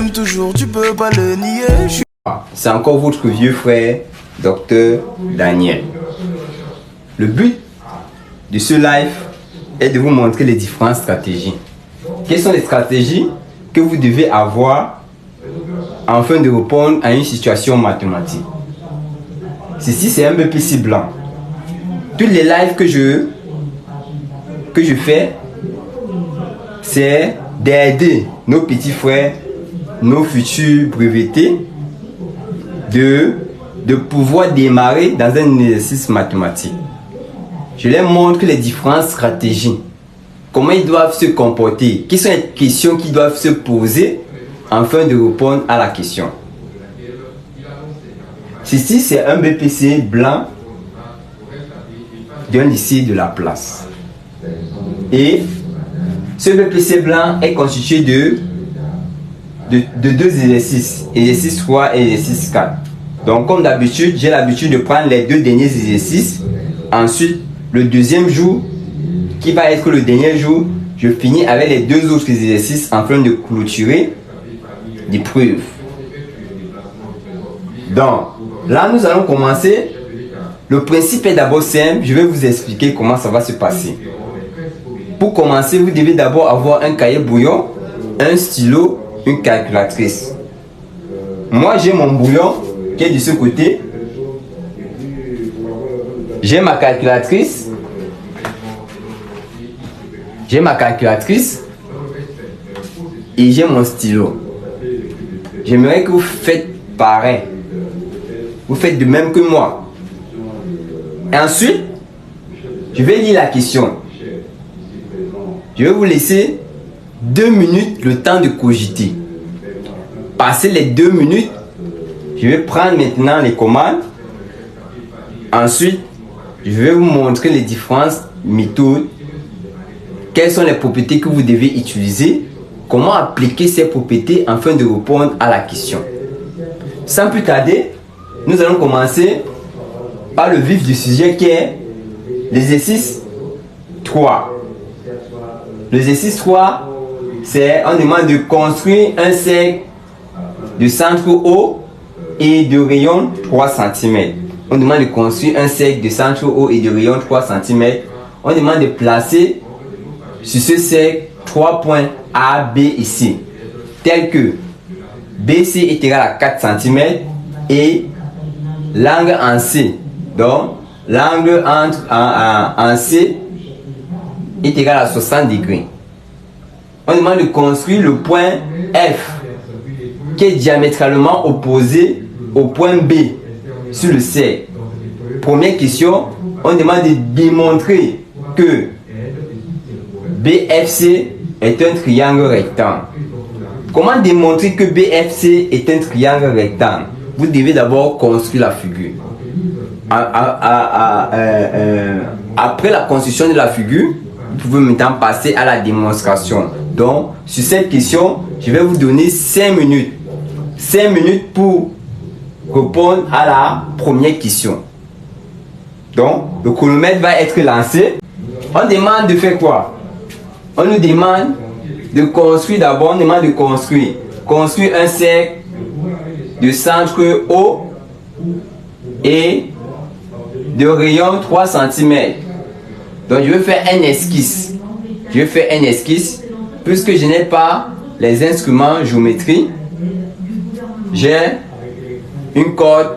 m'aimes toujours, tu peux pas le nier. C'est encore votre vieux frère, Dr Daniel. Le but de ce live est de vous montrer les différentes stratégies. Quelles sont les stratégies que vous devez avoir afin de répondre à une situation mathématique? Ceci, c'est un BPC blanc. Tous les lives que je fais, c'est d'aider nos petits frères, nos futurs brevetés, de pouvoir démarrer dans un exercice mathématique. Je leur montre les différentes stratégies, comment ils doivent se comporter, quelles sont les questions qu'ils doivent se poser afin de répondre à la question. Ceci, c'est un BPC blanc d'un lycée de la place. Et ce BPC blanc est constitué de deux exercices, exercice 3 et exercice 4. Donc comme d'habitude, j'ai l'habitude de prendre les deux derniers exercices. Ensuite, le deuxième jour, qui va être le dernier jour, je finis avec les deux autres exercices afin de clôturer l'épreuve. Donc, là nous allons commencer. Le principe est d'abord simple, je vais vous expliquer comment ça va se passer. Pour commencer, vous devez d'abord avoir un cahier brouillon, un stylo, une calculatrice. Moi j'ai mon brouillon qui est de ce côté. J'ai ma calculatrice. Et j'ai mon stylo. J'aimerais que vous faites pareil. Vous faites de même que moi. Et ensuite, je vais lire la question. Je vais vous laisser 2 minutes le temps de cogiter. Passez les 2 minutes, je vais prendre maintenant les commandes. Ensuite, je vais vous montrer les différentes méthodes. Quelles sont les propriétés que vous devez utiliser. Comment appliquer ces propriétés afin de répondre à la question. Sans plus tarder, nous allons commencer par le vif du sujet qui est l'exercice 3. L'exercice 3, c'est on demande de construire un cercle de centre haut et de rayon 3 cm. On demande de construire un cercle de centre haut et de rayon 3 cm. On demande de placer sur ce cercle 3 points A, B et C, tels que BC est égal à 4 cm et l'angle en C. Donc, l'angle en C est égal à 60 degrés. On demande de construire le point F qui est diamétralement opposé au point B sur le cercle. Première question, on demande de démontrer que BFC est un triangle rectangle. Comment démontrer que BFC est un triangle rectangle? Vous devez d'abord construire la figure. Après la construction de la figure, vous pouvez maintenant passer à la démonstration. Donc, sur cette question, je vais vous donner 5 minutes. 5 minutes pour répondre à la première question. Donc, le chronomètre va être lancé. On demande de faire quoi? On nous demande de construire d'abord, on demande de construire un cercle de centre haut et de rayon 3 cm. Donc je vais faire un esquisse. Puisque je n'ai pas les instruments géométrie, j'ai une corde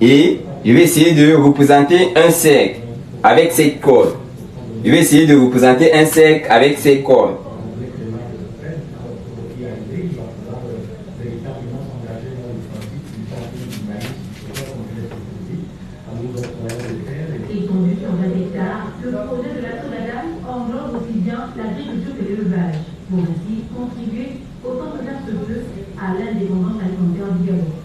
et je vais essayer de représenter un cercle avec cette corde. Étendu sur 20 hectares, le projet de la Soladam englobe aussi bien l'agriculture que l'élevage, pour ainsi contribuer autant que faire se peut à l'indépendance alimentaire du Gabon.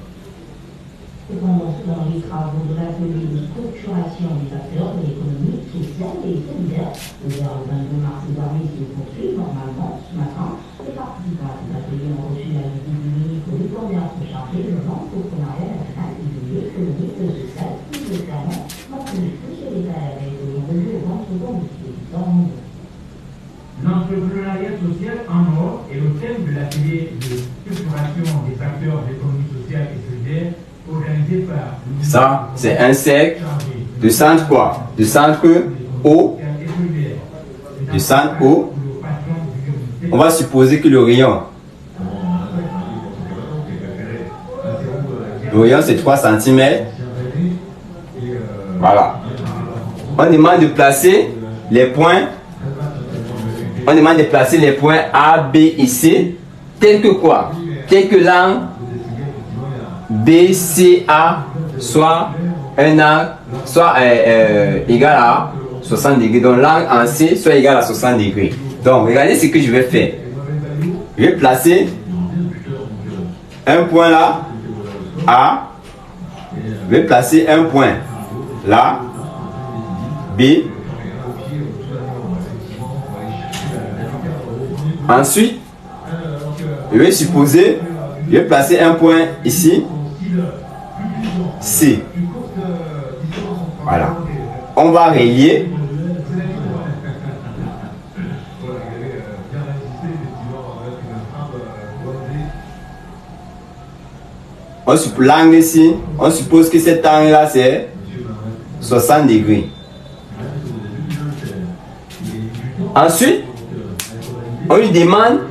Dans les travaux de l'atelier de structuration des acteurs de l'économie sociale et solidaire, vers le 22 mars dernier, se poursuit normalement ce matin. Les participants de l'atelier ont reçu la visite du ministre du Commerce chargé de l'entrepreneuriat national et de l'économie sociale, qui notamment mentionné que chez les ARS et les revues aux ventes domicile dans le monde. L'entrepreneuriat social en or est le thème de l'atelier de structuration Ça, c'est un cercle de centre quoi? De centre O. De centre O. On va supposer que le rayon c'est 3 cm. Voilà. On demande de placer les points. On demande de placer les points A, B et C tels que quoi? Tel que l'angle BCA soit un angle soit égal à 60 degrés. Donc l'angle en C soit égal à 60 degrés. Donc regardez ce que je vais faire. Je vais placer un point là, A. Je vais placer un point là, B. Ensuite, je vais supposer, je vais placer un point ici, C. Voilà. On va relier. L'angle ici, on suppose que cet angle là c'est 60 degrés. Ensuite, on lui demande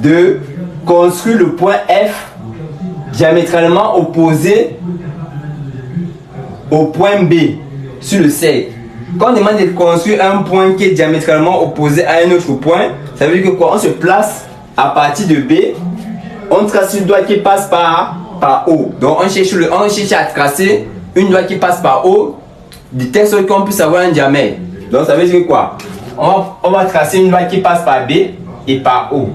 de construire le point F diamétralement opposé au point B sur le cercle. Quand on demande de construire un point qui est diamétralement opposé à un autre point, ça veut dire que quoi? On se place à partir de B, on trace une droite qui passe par O. Donc on cherche à tracer une droite qui passe par O de telle sorte qu'on puisse avoir un diamètre. Donc ça veut dire quoi? On va tracer une droite qui passe par B et par O.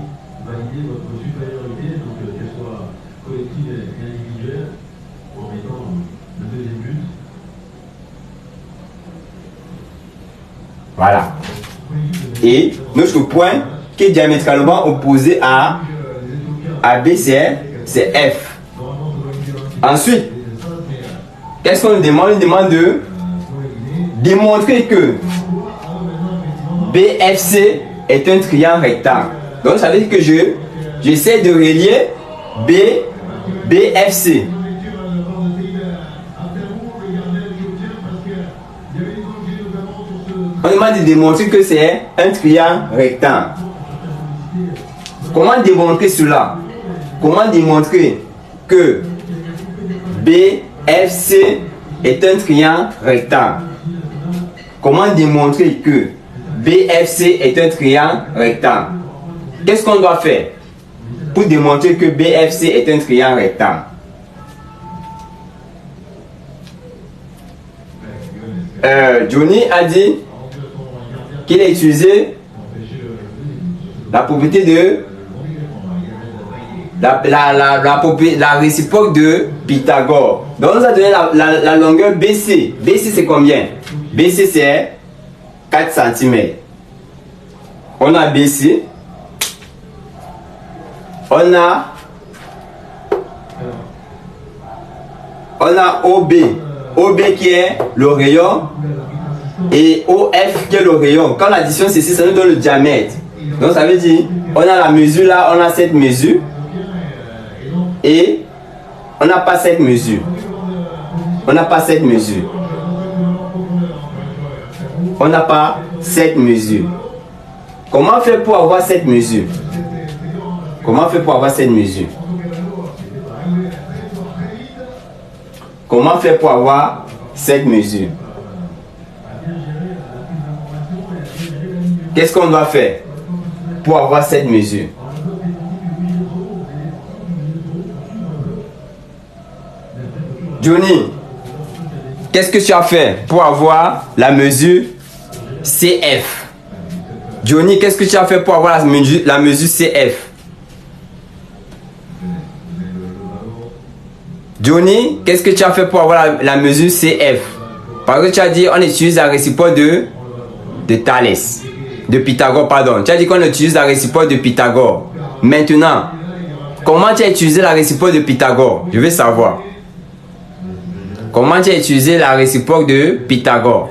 Voilà. Et notre point qui est diamétralement opposé à B, c'est F. Ensuite, qu'est-ce qu'on nous demande? On nous demande de démontrer que BFC est un triangle rectangle. Donc ça veut dire que j'essaie de relier BFC. On demande de démontrer que c'est un triangle rectangle. Comment démontrer cela? Comment démontrer que BFC est un triangle rectangle? Comment démontrer que BFC est un triangle rectangle? Qu'est-ce qu'on doit faire pour démontrer que BFC est un triangle rectangle? Johnny a dit qu'il a utilisé la propriété de la réciproque de Pythagore. Donc on nous a donné la longueur BC. BC c'est combien? BC c'est 4 cm. On a BC. On a OB. OB qui est le rayon. Et OF qui est le rayon. Quand l'addition ceci, ça nous donne le diamètre. Donc ça veut dire, on a la mesure là, on a cette mesure. Et on n'a pas cette mesure. On n'a pas cette mesure. On n'a pas cette mesure. Comment faire pour avoir cette mesure? Comment faire pour avoir cette mesure? Comment faire pour avoir cette mesure? Qu'est-ce qu'on doit faire pour avoir cette mesure? Johnny, qu'est-ce que tu as fait pour avoir la mesure CF? Johnny, qu'est-ce que tu as fait pour avoir la mesure CF? Johnny, qu'est-ce que tu as fait pour avoir la mesure CF? Parce que tu as dit on utilise la réciproque de Thalès. De Pythagore, pardon. Tu as dit qu'on utilise la réciproque de Pythagore. Maintenant, comment tu as utilisé la réciproque de Pythagore? Je veux savoir. Comment tu as utilisé la réciproque de Pythagore?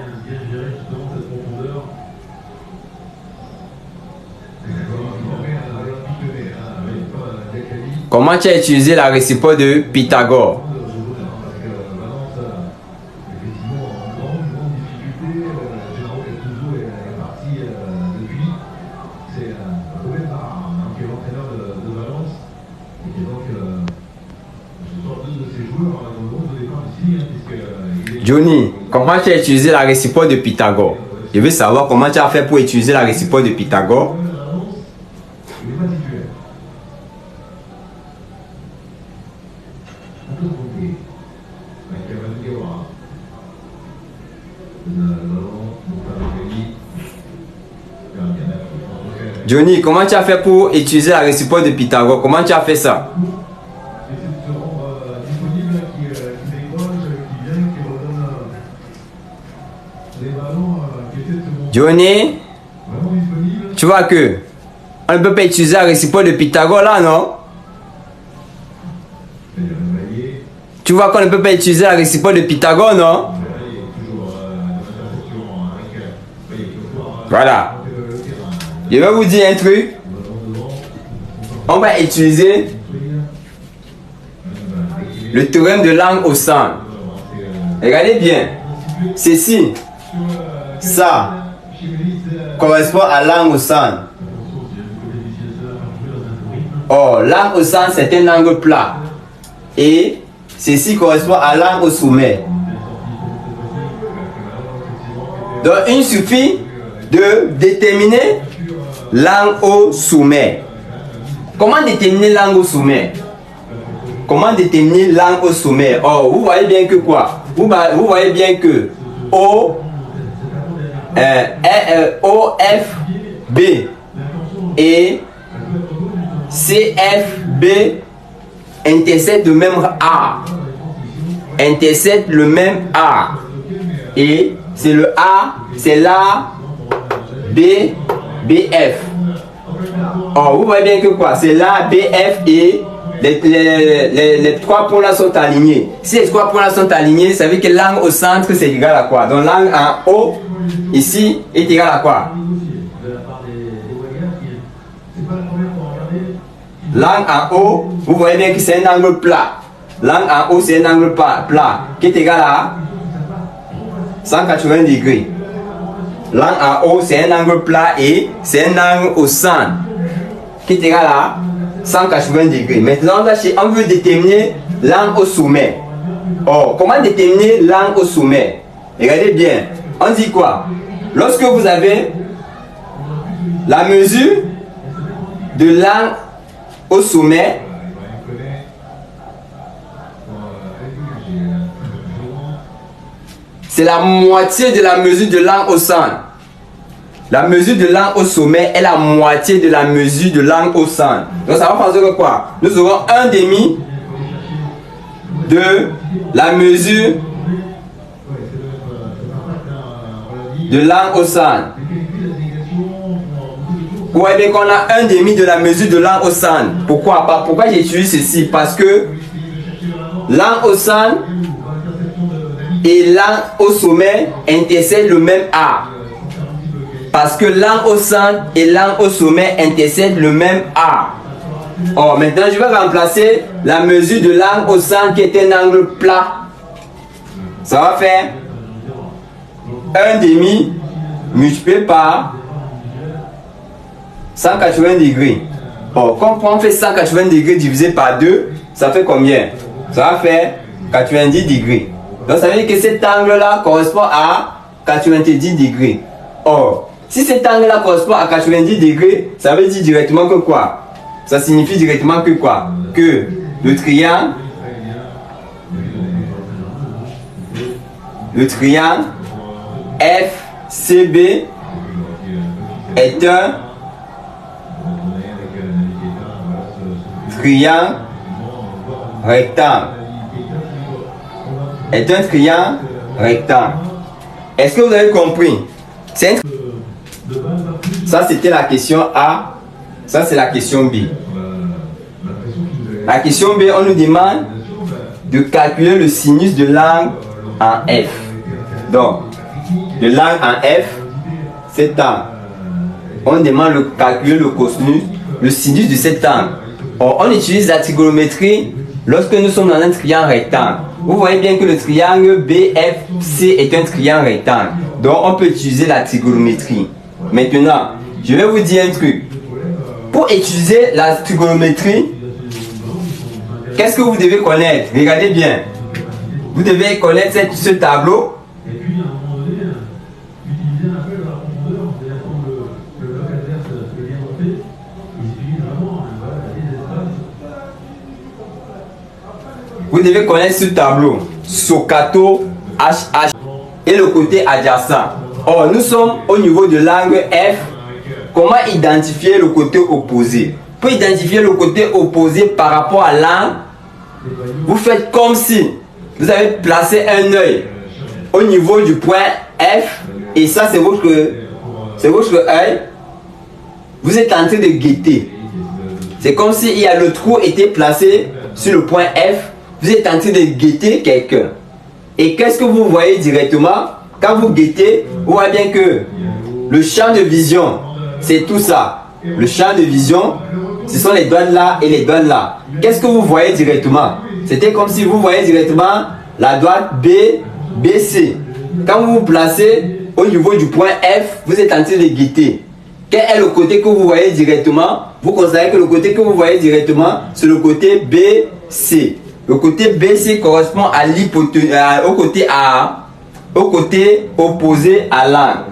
Comment tu as utilisé la réciproque de Pythagore? Johnny, comment tu as utilisé la réciproque de Pythagore? Je veux savoir comment tu as fait pour utiliser la réciproque de Pythagore. Johnny, comment tu as fait pour utiliser la réciproque de Pythagore? Comment tu as fait ça? Johnny, tu vois que on ne peut pas utiliser la réciproque de Pythagore là, non? Tu vois qu'on ne peut pas utiliser la réciproque de Pythagore, non? Voilà. Je vais vous dire un truc. On va utiliser le théorème de l'angle au centre. Regardez bien. Ceci, ça correspond à l'angle au centre. Or, l'angle au centre, c'est un angle plat. Et ceci correspond à l'angle au sommet. Donc, il suffit de déterminer l'angle au sommet. Comment déterminer l'angle au sommet? Comment déterminer l'angle au sommet? Oh, vous voyez bien que quoi? Vous voyez bien que OFB et CFB interceptent le même A. Interceptent le même A. Et c'est le A, c'est la BF. Oh, vous voyez bien que quoi? C'est là BF et les trois points là sont alignés. Si les trois points là sont alignés, ça veut dire que l'angle au centre c'est égal à quoi? Donc l'angle en haut ici est égal à quoi? L'angle en haut, vous voyez bien que c'est un angle plat. L'angle en haut c'est un angle plat qui est égal à 180 degrés. L'angle en haut c'est un angle plat et c'est un angle au centre qui est égal à 180 degrés. Maintenant on veut déterminer l'angle au sommet. Oh, comment déterminer l'angle au sommet? Regardez bien. On dit quoi? Lorsque vous avez la mesure de l'angle au sommet, c'est la moitié de la mesure de l'angle au centre. La mesure de l'angle au sommet est la moitié de la mesure de l'angle au centre. Donc ça va faire que quoi? Nous aurons un demi de la mesure de l'angle au centre. Vous voyez bien qu'on a un demi de la mesure de l'angle au centre. Pourquoi j'utilise ceci? Parce que l'angle au centre et l'angle au sommet intercèdent le même A. Parce que l'angle au centre et l'angle au sommet intercèdent le même A. Oh, maintenant je vais remplacer la mesure de l'angle au centre qui est un angle plat. Ça va faire 1/2 multiplié par 180 degrés. Oh, quand on fait 180 degrés divisé par 2, ça fait combien? Ça va faire 90 degrés. Donc ça veut dire que cet angle-là correspond à 90 degrés. Or, si cet angle-là correspond à 90 degrés, ça veut dire directement que quoi? Ça signifie directement que quoi? Que le triangle FCB est un triangle rectangle. Est un triangle rectangle. Est-ce que vous avez compris? Ça c'était la question A. Ça c'est la question B. La question B, on nous demande de calculer le sinus de l'angle en F. Donc, de l'angle en F, cet angle. On demande de calculer le cosinus, le sinus de cet angle. On utilise la trigonométrie lorsque nous sommes dans un triangle rectangle. Vous voyez bien que le triangle BFC est un triangle rectangle. Donc on peut utiliser la trigonométrie. Maintenant, je vais vous dire un truc. Pour utiliser la trigonométrie, qu'est-ce que vous devez connaître? Regardez bien. Vous devez connaître ce tableau. Vous devez connaître ce tableau. Socato HH et le côté adjacent. Or, nous sommes au niveau de l'angle F. Comment identifier le côté opposé? Pour identifier le côté opposé par rapport à l'angle, vous faites comme si vous avez placé un œil au niveau du point F et ça c'est votre œil. Vous êtes en train de guetter. C'est comme si le trou était placé sur le point F. Vous êtes en train de guetter quelqu'un. Et qu'est-ce que vous voyez directement? Quand vous guettez, vous voyez bien que le champ de vision, c'est tout ça. Le champ de vision, ce sont les douanes là et les douanes là. Qu'est-ce que vous voyez directement? C'était comme si vous voyez directement la douane BC. Quand vous vous placez au niveau du point F, vous êtes en train de guetter. Quel est le côté que vous voyez directement? Vous considérez que le côté que vous voyez directement, c'est le côté BC. Le côté BC correspond à au côté opposé à l'angle.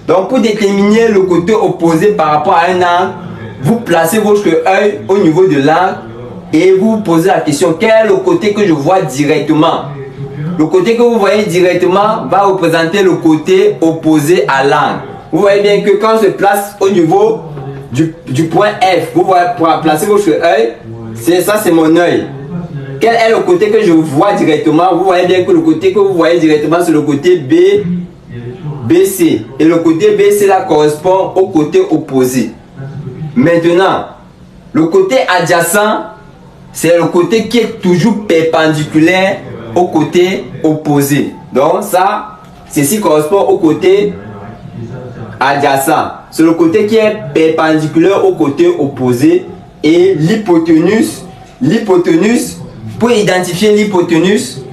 Donc pour déterminer le côté opposé par rapport à un angle, vous placez votre œil au niveau de l'angle et vous vous posez la question, quel est le côté que je vois directement? Le côté que vous voyez directement va représenter le côté opposé à l'angle. Vous voyez bien que quand on se place au niveau du point F, vous voyez, pour placer votre œil, c'est mon œil. Quel est le côté que je vois directement? Vous voyez bien que le côté que vous voyez directement, c'est le côté BC. Et le côté BC là correspond au côté opposé. Maintenant, le côté adjacent, c'est le côté qui est toujours perpendiculaire au côté opposé. Donc ça, ceci correspond au côté adjacent. C'est le côté qui est perpendiculaire au côté opposé. Et l'hypoténuse, pour identifier l'hypoténuse,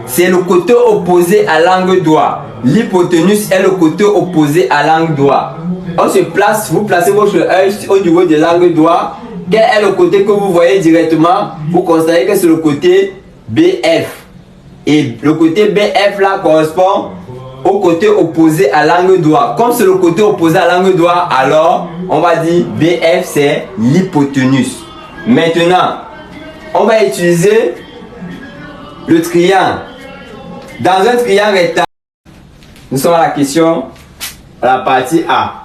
c'est le côté opposé à l'angle droit. L'hypoténuse est le côté opposé à l'angle droit. On se place, vous placez votre œil au niveau de l'angle droit. Quel est le côté que vous voyez directement? Vous considérez que c'est le côté BF. Et le côté BF là correspond au côté opposé à l'angle droit. Comme c'est le côté opposé à l'angle droit, alors on va dire BF c'est l'hypoténuse. Maintenant, on va utiliser le triangle. Dans un triangle rectangle, nous sommes à la question, à la partie A.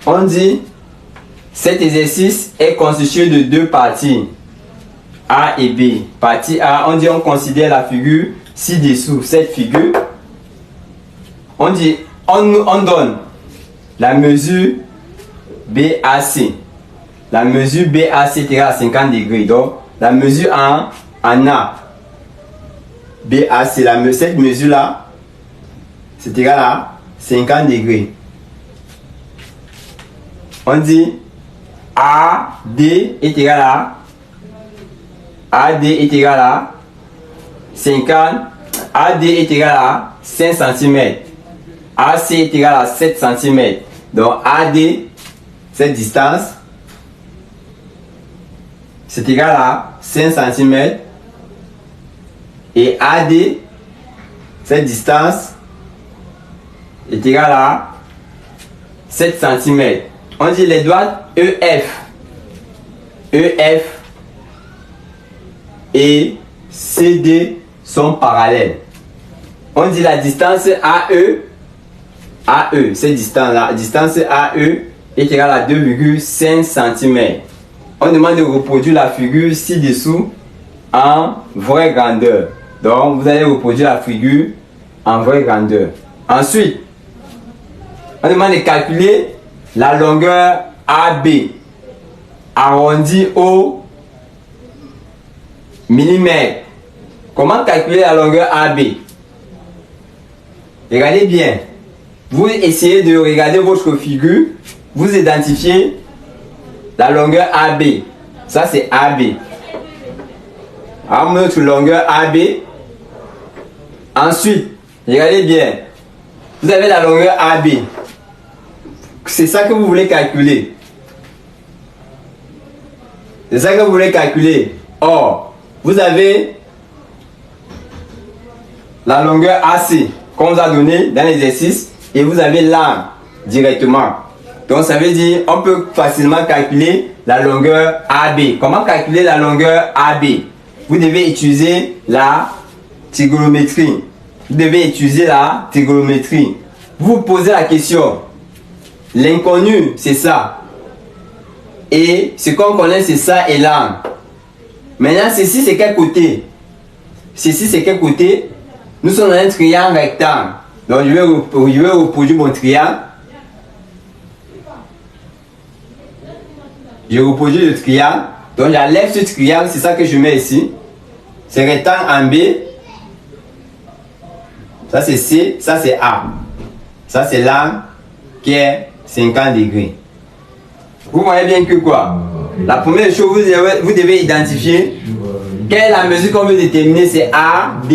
On dit, cet exercice est constitué de deux parties, A et B. Partie A, on dit, on considère la figure ci-dessous, cette figure. On dit, on donne la mesure BAC. La mesure BAC est égale à 50 degrés. Donc, la mesure en A, BAC, cette mesure-là, c'est égal à 50 degrés. On dit AD est égal à 50, AD est égal à 5 cm, AC est égal à 7 cm. Donc AD, cette distance, c'est égal à 5 cm. Et AD, cette distance, est égal à 7 cm. On dit les droites EF et CD sont parallèles. On dit la distance AE, cette distance-là, distance AE est égale à 2,5 cm. On demande de reproduire la figure ci-dessous en vraie grandeur. Donc, vous allez reproduire la figure en vraie grandeur. Ensuite, on demande de calculer la longueur AB arrondie au millimètres. Comment calculer la longueur AB? Regardez bien. Vous essayez de regarder votre figure. Vous identifiez la longueur AB. Ça, c'est AB. Alors, notre longueur AB. Ensuite, regardez bien. Vous avez la longueur AB. C'est ça que vous voulez calculer. C'est ça que vous voulez calculer. Or, vous avez la longueur AC qu'on vous a donné dans l'exercice et vous avez l'angle directement. Donc, ça veut dire on peut facilement calculer la longueur AB. Comment calculer la longueur AB? Vous devez utiliser la trigonométrie. Vous devez utiliser la trigonométrie. Vous vous posez la question. L'inconnu, c'est ça. Et ce qu'on connaît, c'est ça et l'angle. Maintenant, ceci, c'est quel côté? Ceci, c'est quel côté? Nous sommes dans un triangle rectangle. Donc, je vais reproduire mon triangle. Je reproduis le triangle. Donc, j'enlève ce triangle. C'est ça que je mets ici. C'est rectangle en B. Ça, c'est C. Ça, c'est A. Ça, c'est l'angle qui est 50 degrés. Vous voyez bien que quoi? La première chose, vous devez identifier quelle est la mesure qu'on veut déterminer. C'est AB.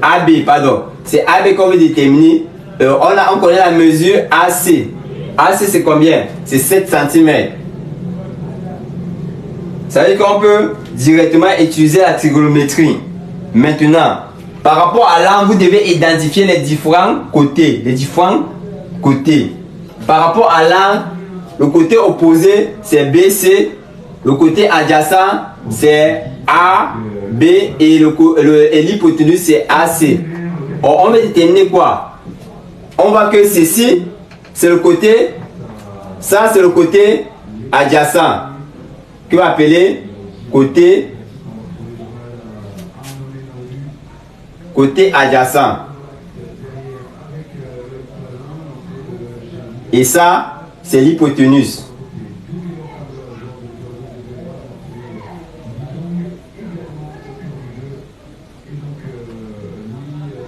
AB, pardon. C'est AB qu'on veut déterminer. On connaît la mesure AC. AC, c'est combien? C'est 7 cm. Ça veut dire qu'on peut directement utiliser la trigonométrie. Maintenant, par rapport à l'angle, vous devez identifier les différents côtés. Par rapport à l'angle, le côté opposé, c'est BC. Le côté adjacent, c'est AB. Et l'hypoténuse, c'est AC. On va déterminer quoi? On voit que ceci, c'est le côté. Ça, c'est le côté adjacent. Que va appeler côté adjacent. Et ça, c'est l'hypoténuse.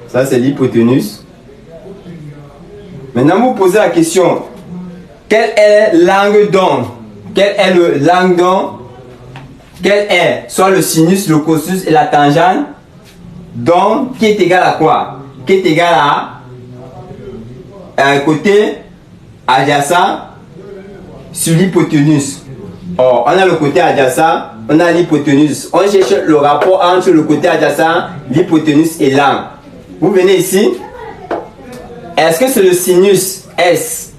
Ça, c'est l'hypoténuse. Maintenant, vous posez la question. Quel est l'angle d'onde? Quel est l'angle d'onde? Quel est soit le sinus, le cosinus et la tangente? Donc, qui est égal à quoi? Qui est égal à un côté adjacent sur l'hypoténuse. Or, on a le côté adjacent, on a l'hypoténuse. On cherche le rapport entre le côté adjacent, l'hypoténuse et l'angle. Vous venez ici. Est-ce que c'est le sinus S?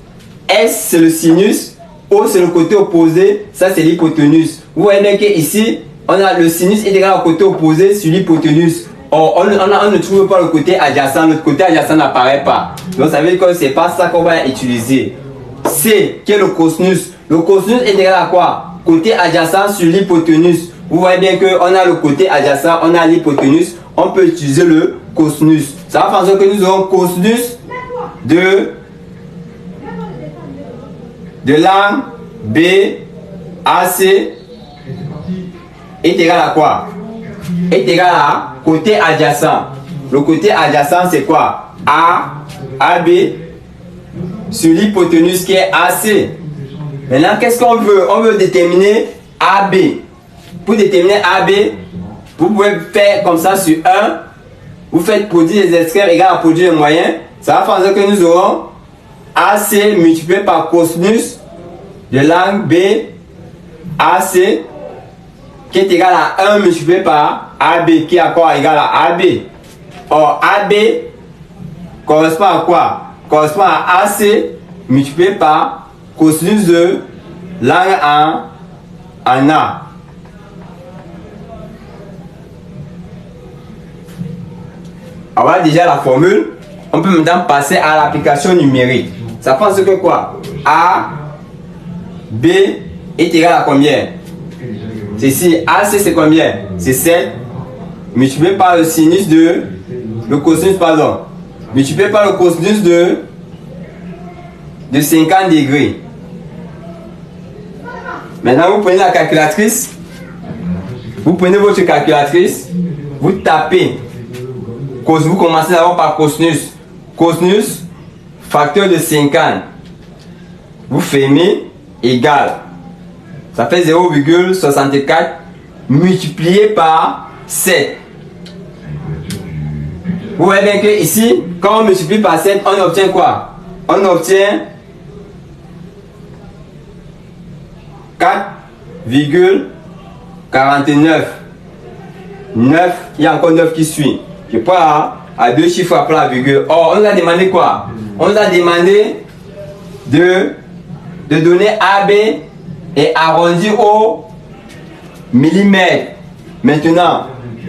S, c'est le sinus. O, c'est le côté opposé. Ça, c'est l'hypoténuse. Vous voyez bien qu'ici, on a le sinus est égal au côté opposé sur l'hypoténuse. Or, on ne trouve pas le côté adjacent. Le côté adjacent n'apparaît pas. Donc, ça veut dire que ce n'est pas ça qu'on va utiliser. C, qui est le cosinus. Le cosinus est égal à quoi? Côté adjacent sur l'hypoténuse. Vous voyez bien qu'on a le côté adjacent, on a l'hypoténuse. On peut utiliser le cosinus. Ça va faire en sorte que nous aurons cosinus de l'angle BAC est égal à quoi? Est égal à côté adjacent. Le côté adjacent, c'est quoi? AB sur l'hypoténuse qui est AC. Maintenant, qu'est-ce qu'on veut? On veut déterminer AB. Pour déterminer AB, vous pouvez faire comme ça sur 1. Vous faites produit des extrêmes égale à produit des moyens. Ça va faire en sorte que nous aurons AC multiplié par cosinus de l'angle BAC qui est égal à 1 multiplié par AB qui est à quoi? Égal à AB. Or, AB correspond à quoi? Correspond à AC multiplié par cosinus de l'angle en A. On va déjà la formule. On peut maintenant passer à l'application numérique. Ça pense que quoi? A, B est égal à combien? C'est ici. AC c'est combien? C'est 7. Multiplié par le sinus de... Le cosinus, pardon. Multiplié par le cosinus de 50 degrés. Maintenant, vous prenez la calculatrice. Vous prenez votre calculatrice, vous tapez. Vous commencez d'abord par cosinus. Cosinus, facteur de 50. Vous fermez, égal. Ça fait 0,64 multiplié par 7. Vous voyez bien que ici, quand on multiplie par 7, on obtient quoi? On obtient 4,49. 9, il y a encore 9 qui suit. Je prends à deux chiffres après la virgule. Or, on nous a demandé quoi? On nous a demandé de donner AB et arrondir au millimètre. Maintenant,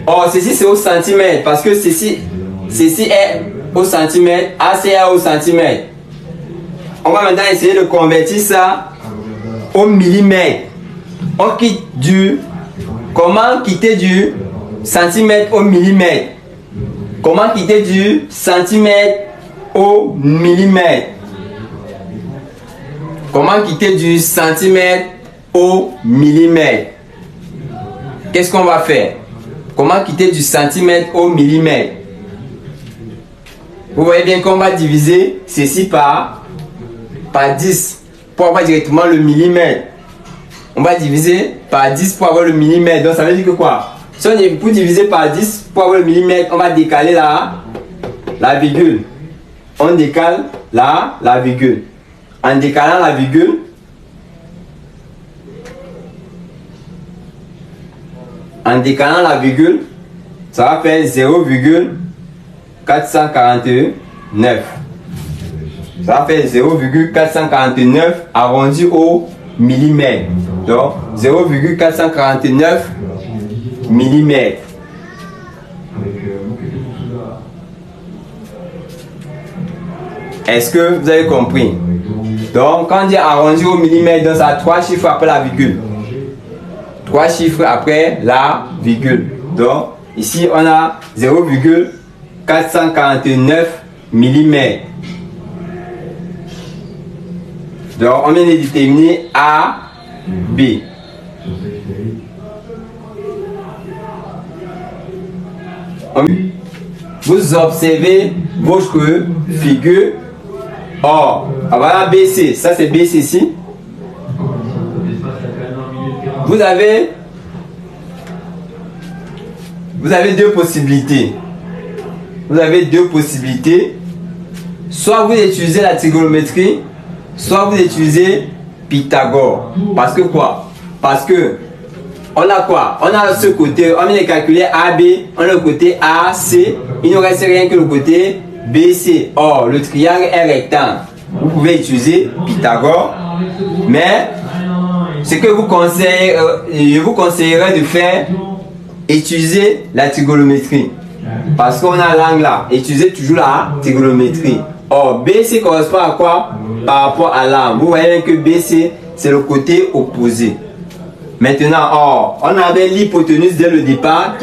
or ceci c'est au centimètre parce que ceci est au centimètre, AC est au centimètre. On va maintenant essayer de convertir ça au millimètre. On quitte comment quitter du centimètre au millimètre? Comment quitter du centimètre au millimètre? Comment quitter du centimètre au millimètre? Qu'est-ce qu'on va faire? Comment quitter du centimètre au millimètre? Vous voyez bien qu'on va diviser ceci par 10 pour avoir directement le millimètre. On va diviser par 10 pour avoir le millimètre. Donc ça veut dire que quoi? Si on est pour diviser par 10 pour avoir le millimètre, on va décaler la virgule. On décale la virgule. En décalant la virgule, ça va faire 0,449. Ça va faire 0,449 arrondi au millimètre. Donc 0,449 millimètres. Est-ce que vous avez compris? Donc, quand on dit arrondi au millimètre, donc ça a 3 chiffres après la virgule. 3 chiffres après la virgule. Donc, ici, on a 0,449 millimètres. Donc, on vient de déterminer A, B. Vous observez votre figure. Or, voilà BC. Ça, c'est BC ici. Vous avez deux possibilités. Soit vous utilisez la trigonométrie, soit vous utilisez Pythagore. Parce que quoi? Parce que on a quoi? On a ce côté, on vient de calculer AB, on a le côté AC, il ne reste rien que le côté BC. Or, le triangle est rectangle. Vous pouvez utiliser Pythagore, mais ce que je vous conseillerais de faire, utiliser la trigonométrie. Parce qu'on a l'angle là, utilisez toujours la trigonométrie. Or, BC correspond à quoi? Par rapport à l'angle. Vous voyez que BC, c'est le côté opposé. Maintenant, on avait l'hypoténuse dès le départ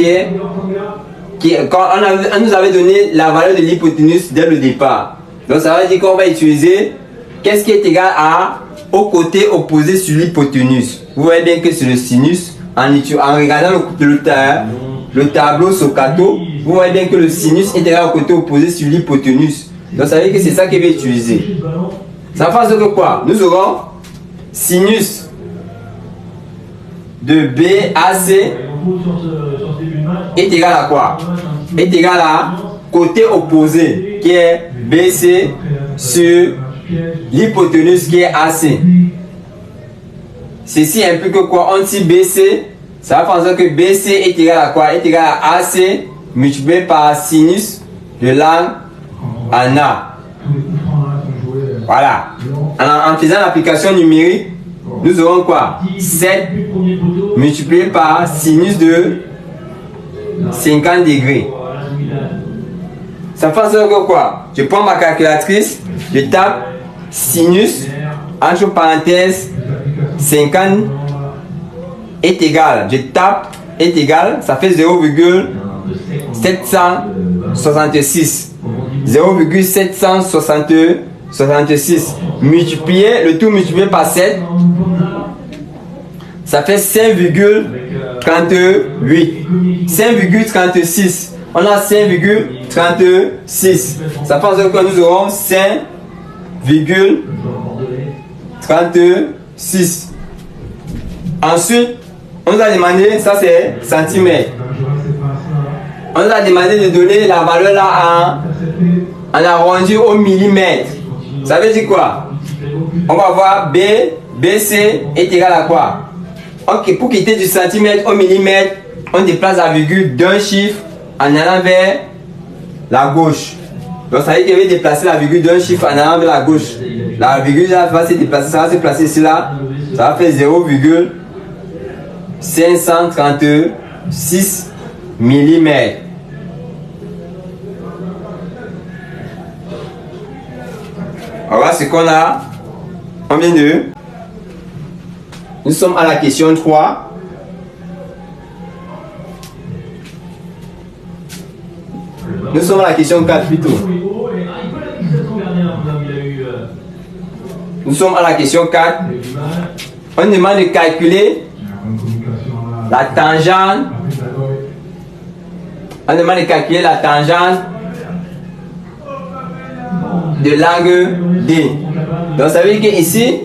on nous avait donné la valeur de l'hypoténuse dès le départ. Donc ça veut dire qu'on va utiliser qu'est-ce qui est égal au côté opposé sur l'hypoténuse. Vous voyez bien que c'est le sinus. En regardant le tableau Socato, vous voyez bien que le sinus est égal au côté opposé sur l'hypoténuse. Donc ça veut dire que c'est ça qu'il va utiliser. Ça fait que quoi? Nous aurons sinus de BAC est égal à quoi? Est égal à côté opposé qui est BC sur l'hypoténuse qui est AC. Ceci implique que quoi? On dit BC, ça va faire que BC est égal à quoi? Est égal à AC multiplié par sinus de l'angle en A. Voilà. En faisant l'application numérique, nous aurons quoi? 7 multiplié par sinus de 50 degrés. Ça fait que quoi? Je prends ma calculatrice, je tape sinus, entre parenthèses, 50 est égal. Je tape est égal, ça fait 0,766. 0,766 multiplié, le tout multiplié par 7, ça fait 5,3 38. 5,36. On a 5,36. Ça fait en sorte que nous aurons 5,36. Ensuite, on nous a demandé, ça c'est centimètres. On nous a demandé de donner la valeur là en arrondi au millimètre. Ça veut dire quoi? On va voir B, BC est égal à quoi? Ok, pour quitter du centimètre au millimètre, on déplace la virgule d'un chiffre en allant vers la gauche. Donc ça veut dire qu'il va déplacer la virgule d'un chiffre en allant vers la gauche. La virgule là va se déplacer, ça va se placer ici là. Ça va faire 0,536 millimètres. Voilà ce qu'on a. On vient de. Nous sommes à la question 3. Nous sommes à la question 4 plutôt. Nous sommes à la question 4. On demande de calculer la tangente. On demande de calculer la tangente de l'angle D. Donc ça veut dire qu'ici,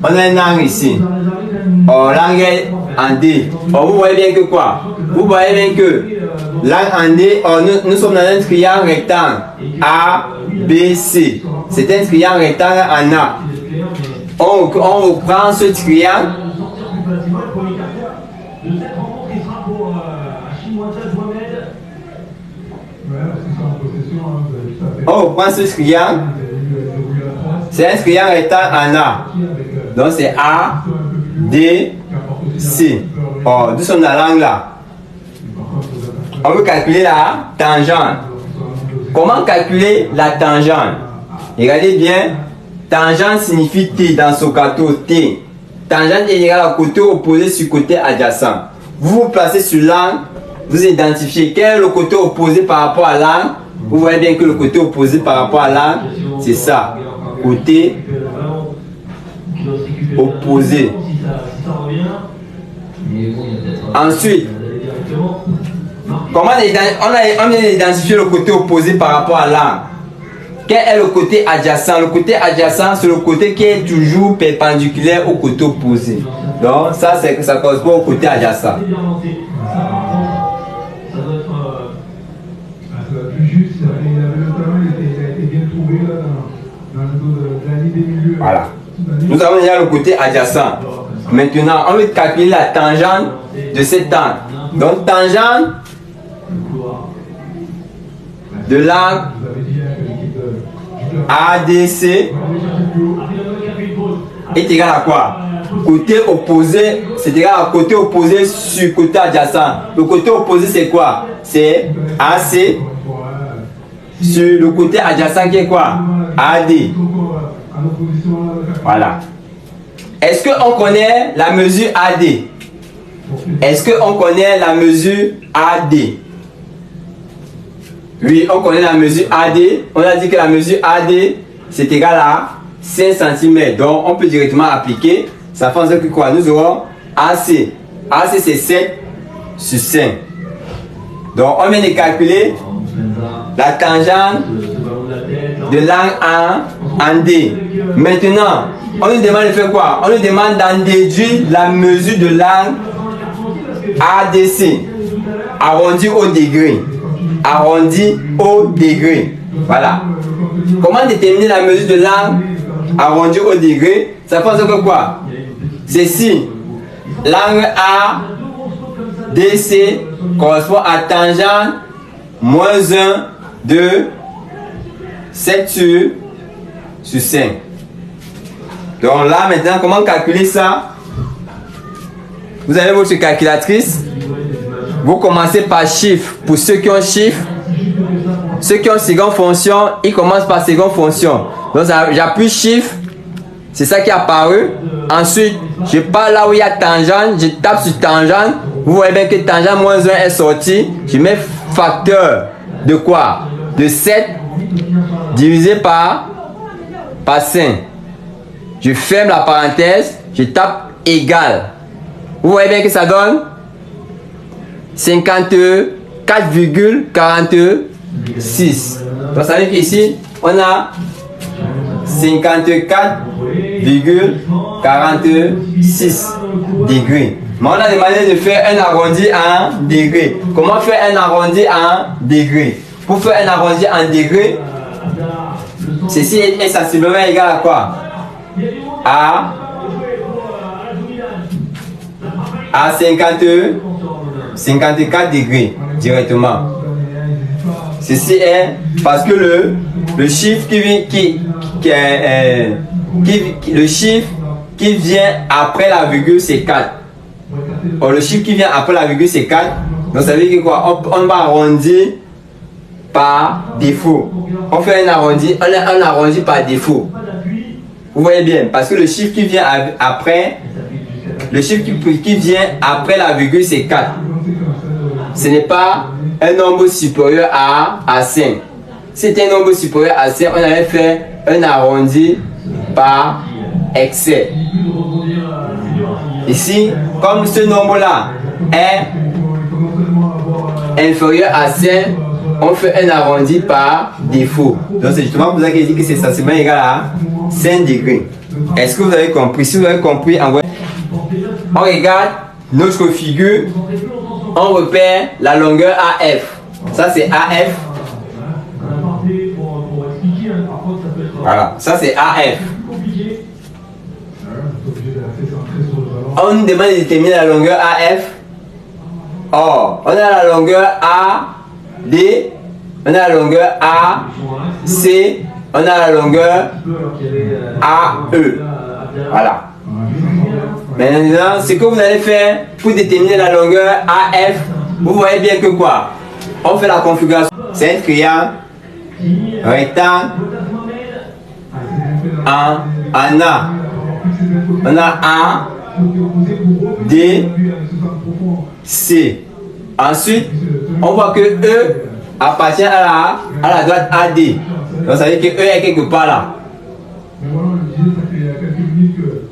on a un angle ici. Or l'angle est en D. Or vous voyez bien que quoi? Vous voyez bien que l'angle en D, or nous sommes dans un triangle rectangle A, B, C. C'est un triangle rectangle en A. On reprend ce triangle. On reprend ce triangle. C'est un triangle rectangle en A. Donc c'est A, D, C. Oh, nous sommes dans l'angle là. On veut calculer la tangente. Comment calculer la tangente? Regardez bien. Tangente signifie T dans Socrato. T. Tangente est égale au côté opposé sur le côté adjacent. Vous vous placez sur l'angle. Vous identifiez quel est le côté opposé par rapport à l'angle. Vous voyez bien que le côté opposé par rapport à l'angle, c'est ça. Côté opposé. Ensuite, comment on vient d'identifier le côté opposé par rapport à l'angle? Quel est le côté adjacent? Le côté adjacent, c'est le côté qui est toujours perpendiculaire au côté opposé. Donc, ça, c'est que ça correspond au côté adjacent. Voilà. Nous avons déjà le côté adjacent. Maintenant, on veut calculer la tangente de cet angle. Donc, tangente de l'angle ADC est égal à quoi? Côté opposé, c'est égal à côté opposé sur côté adjacent. Le côté opposé, c'est quoi? C'est AC sur le côté adjacent qui est quoi? AD. Voilà. Est-ce qu'on connaît la mesure AD? Est-ce qu'on connaît la mesure AD? Oui, on connaît la mesure AD. On a dit que la mesure AD, c'est égal à 5 cm. Donc, on peut directement appliquer. Ça fait en sorte que quoi? Nous aurons AC. AC, c'est 7 sur 5. Donc, on vient de calculer la tangente de l'angle en D. Maintenant, on nous demande de faire quoi? On nous demande d'en déduire la mesure de l'angle ADC. Arrondi au degré. Arrondi au degré. Voilà. Comment déterminer la mesure de l'angle arrondi au degré? Ça fait en sorte que quoi? C'est si l'angle ADC correspond à tangente moins 1 de 7 sur 5. Donc là maintenant, comment calculer ça? Vous avez votre calculatrice. Vous commencez par chiffre. Pour ceux qui ont chiffre, ceux qui ont seconde fonction, ils commencent par seconde fonction. Donc j'appuie chiffre. C'est ça qui est apparu. Ensuite, je pars là où il y a tangente. Je tape sur tangente. Vous voyez bien que tangente moins 1 est sorti. Je mets facteur de quoi? De 7 divisé par 5. Je ferme la parenthèse. Je tape égal. Vous voyez bien que ça donne 54,46. Donc ça veut dire qu'ici, on a 54,46 degrés. Mais on a demandé de faire un arrondi en degrés. Comment faire un arrondi en degrés? Pour faire un arrondi en degrés, ceci est sensiblement égal à quoi? À 54 degrés directement. Ceci est parce que le chiffre le chiffre qui vient après la virgule c'est 4. Or, le chiffre qui vient après la virgule c'est 4. Donc ça veut dire que quoi? On va arrondir par défaut. On fait un arrondi par défaut. Vous voyez bien, parce que le chiffre qui vient après, le chiffre qui vient après la virgule c'est 4. Ce n'est pas un nombre supérieur à 5. Si c'était un nombre supérieur à 5, on avait fait un arrondi par excès. Ici, comme ce nombre-là est inférieur à 5, on fait un arrondi par défaut. Donc c'est justement pour ça qu'il dit que c'est sensiblement égal à 5 degrés. Est-ce que vous avez compris? Si vous avez compris, on regarde notre figure, on repère la longueur AF. Ça c'est AF. Voilà, ça c'est AF. On nous demande de déterminer la longueur AF. Or, on a la longueur AD, on a la longueur AC, on a la longueur AE. Voilà. Maintenant, ce que vous allez faire pour déterminer la longueur AF, vous voyez bien que quoi? On fait la configuration. C'est un triangle rectangle en A. On a A, D, C. Ensuite, on voit que E appartient à la droite AD. Donc ça veut dire que E est quelque part là.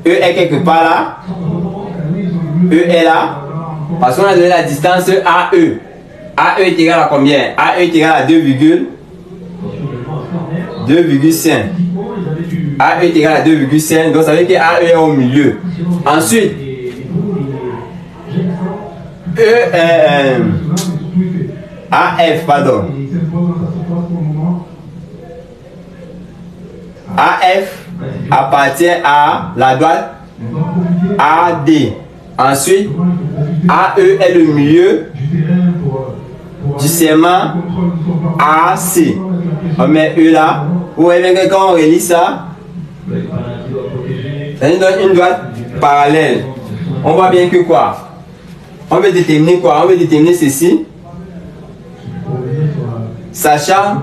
E est quelque part là. E est là. Parce qu'on a donné la distance AE. AE est égal à combien? AE est égal à 2,5. AE est égal à 2,5. Donc ça veut dire que AE est au milieu. Ensuite, AF, pardon. AF appartient à la droite AD. Ensuite, AE est le milieu du segment AC. On met E là. Vous voyez bien que quand on relie ça, ça nous donne une droite parallèle. On voit bien que quoi? On veut déterminer quoi? On veut déterminer ceci. Sachant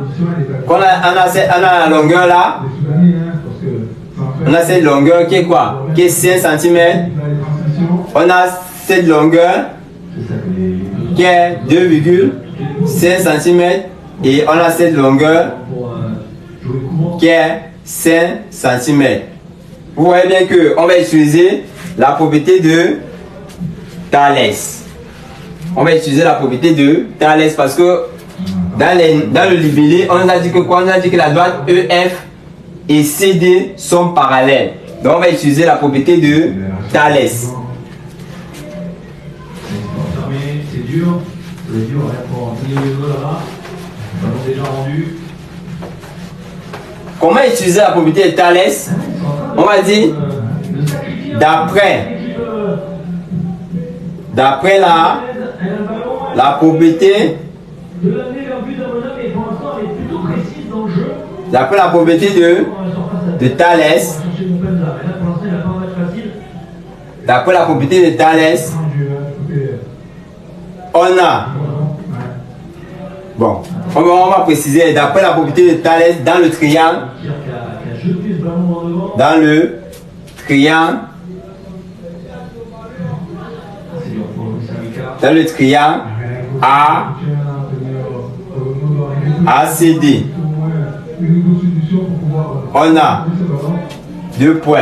qu'on a la longueur là. On a cette longueur qui est quoi? Qui est 5 cm. On a cette longueur qui est 2,5 cm. Et on a cette longueur qui est 5 cm. Vous voyez bien qu'on va utiliser la propriété de Thalès. On va utiliser la propriété de Thalès parce que dans le libellé, on a dit que quoi? On a dit que la droite EF et CD sont parallèles. Donc on va utiliser la propriété de Thalès. C'est dur. C'est dur pour enseigner les deux là-bas. Nous avons déjà rendu. Comment utiliser la propriété de Thalès? On va dire d'après la propriété d'après la propriété de Thalès, d'après la propriété de Thalès, on a, bon, on va préciser, d'après la propriété de Thalès, dans le triangle ACD, on a 2 points.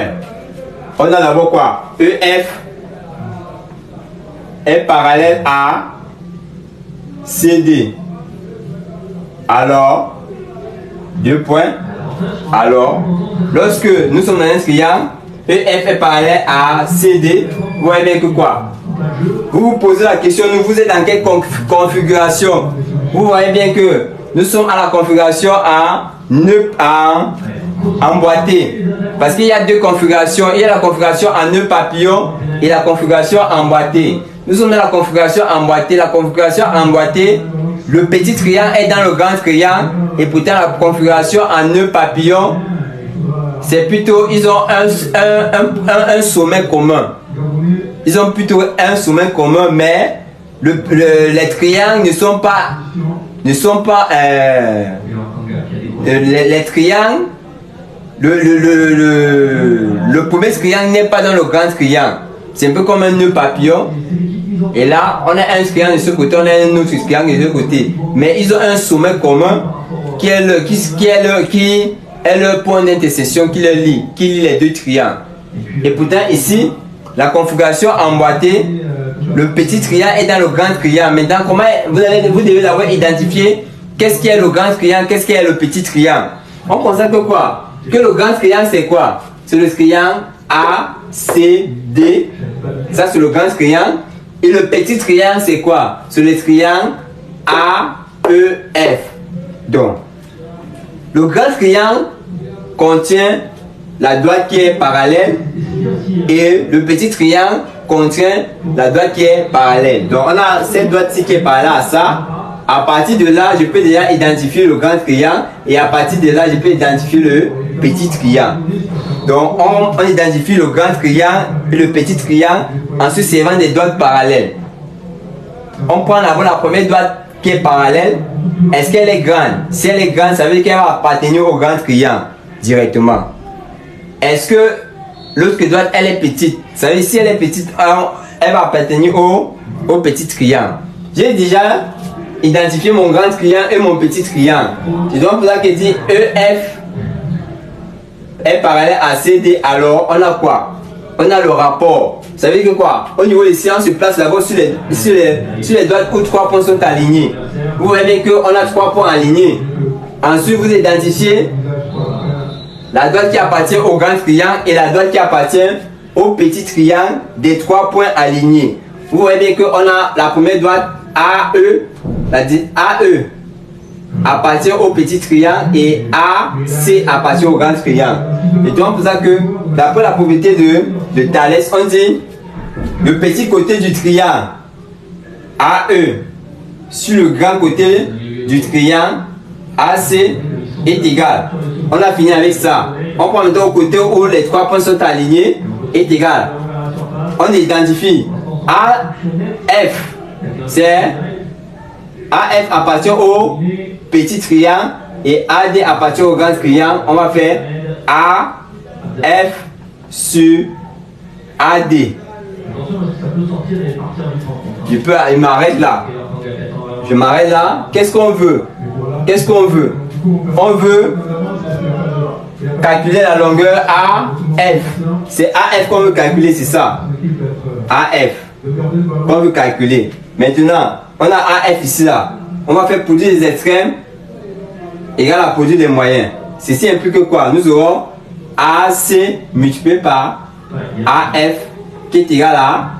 On a d'abord quoi? EF est parallèle à CD. Alors, 2 points. Alors, lorsque nous sommes dans un triangle, EF est parallèle à CD, vous voyez bien que quoi? Vous vous posez la question, vous êtes dans quelle configuration? Vous voyez bien que nous sommes à la configuration emboîté. Parce qu'il y a deux configurations. Il y a la configuration en nœud papillon et la configuration emboîtée. Nous sommes dans la configuration emboîtée. La configuration emboîtée, le petit triangle est dans le grand triangle. Et pourtant la configuration en nœud papillon, c'est plutôt, ils ont un sommet commun. Ils ont plutôt un sommet commun, mais les triangles ne sont pas les triangles, le premier triangle n'est pas dans le grand triangle. C'est un peu comme un nœud papillon. Et là, on a un triangle de ce côté, on a un autre triangle de l'autre côté. Mais ils ont un sommet commun qui est le point d'intersection qui lie les deux triangles. Et pourtant ici, la configuration emboîtée, le petit triangle est dans le grand triangle. Maintenant, comment vous devez d'abord identifier qu'est-ce qui est le grand triangle, qu'est-ce qui est le petit triangle. On constate que quoi? Que le grand triangle c'est quoi? C'est le triangle ACD. Ça c'est le grand triangle. Et le petit triangle c'est quoi? C'est le triangle AEF. Donc, le grand triangle contient la droite qui est parallèle et le petit triangle contient la droite qui est parallèle. Donc on a cette droite-ci qui est parallèle à ça. À partir de là, je peux déjà identifier le grand triangle et à partir de là, je peux identifier le petit triangle. Donc on identifie le grand triangle et le petit triangle en se servant des droites parallèles. On prend d'abord la première droite qui est parallèle. Est-ce qu'elle est grande? Si elle est grande, ça veut dire qu'elle va appartenir au grand triangle directement. Est-ce que l'autre droite, elle est petite? Ça veut dire si elle est petite, elle va appartenir au petit triangle. J'ai déjà identifié mon grand triangle et mon petit triangle. C'est donc pour ça que dit EF est parallèle à CD. Alors, on a quoi? On a le rapport. Ça veut dire que quoi? Au niveau des séances, on se place là-bas sur les droites où 3 points sont alignés. Vous voyez bien qu'on a 3 points alignés. Ensuite, vous identifiez la droite qui appartient au grand triangle et la droite qui appartient au petit triangle des 3 points alignés. Vous voyez bien qu'on a la première droite AE, AE appartient au petit triangle et AC appartient au grand triangle. Et donc pour ça que d'après la propriété de Thalès, on dit le petit côté du triangle AE sur le grand côté du triangle AC est égal. On a fini avec ça. On prend maintenant au côté où les 3 points sont alignés est égal. On identifie AF. C'est AF appartient au petit triangle et AD appartient au grand triangle. On va faire AF sur AD. Je m'arrête là. Je m'arrête là. Qu'est-ce qu'on veut? Qu'est-ce qu'on veut? On veut calculer la longueur AF. C'est AF qu'on veut calculer, c'est ça. AF qu'on veut calculer. Maintenant, on a AF ici là. On va faire produit des extrêmes égal à produit des moyens. Ceci implique quoi? Nous aurons AC multiplié par AF qui est égal à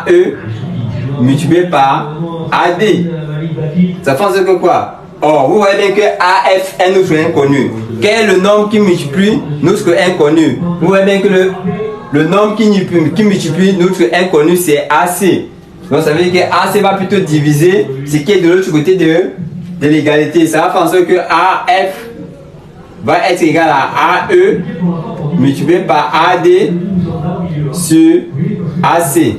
AE multiplié par AD. Ça fait en sorte que quoi? Or, vous voyez bien que AF est notre inconnu. Quel est le nombre qui multiplie notre inconnu? Vous voyez bien que le nombre qui multiplie notre inconnu, c'est AC. Donc, ça veut dire que AC va plutôt diviser ce qui est de l'autre côté de l'égalité. Ça va faire en sorte que AF va être égal à AE multiplié par AD sur AC.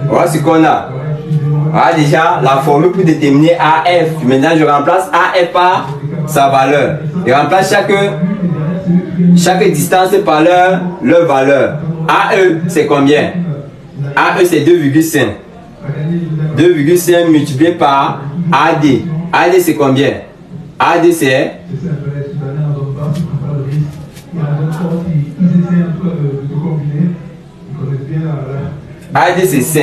Voilà ce qu'on a. Voilà déjà la formule pour déterminer AF. Maintenant, je remplace AF par sa valeur. Je remplace chaque distance par leur valeur. AE, c'est combien? AE, c'est 2,5. 2,5 multiplié par AD. AD, c'est combien? AD, c'est... AD, c'est 5.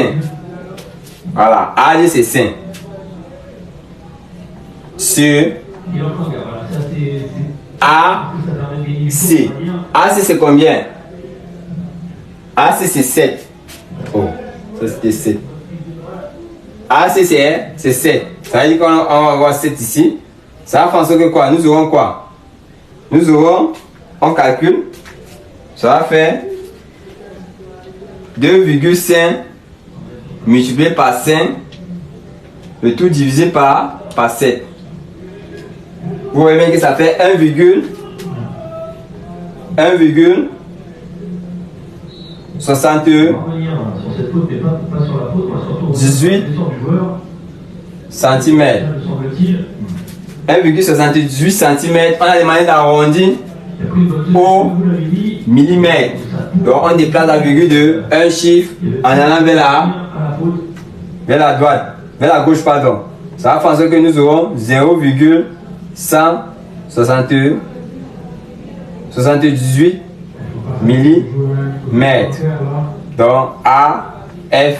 Voilà, AD c'est 5. Sur Et encore, voilà, ça c'est. AC. AC c'est combien? AC c'est 7. Oh, ça c'était 7. AC c'est 7. Ça veut dire qu'on va avoir 7 ici. Ça va faire en sorte que quoi? Nous aurons quoi? Nous aurons, on calcule, ça va faire 2,5 multiplié par 5, le tout divisé par 7. Vous voyez bien que ça fait 18 cm. 1,78 cm. On a demandé d'arrondir au millimètre. Donc on déplace la virgule de un chiffre en allant vers la droite, vers la gauche, pardon. Ça va faire en sorte que nous aurons 0,178 millimètres. Donc AF.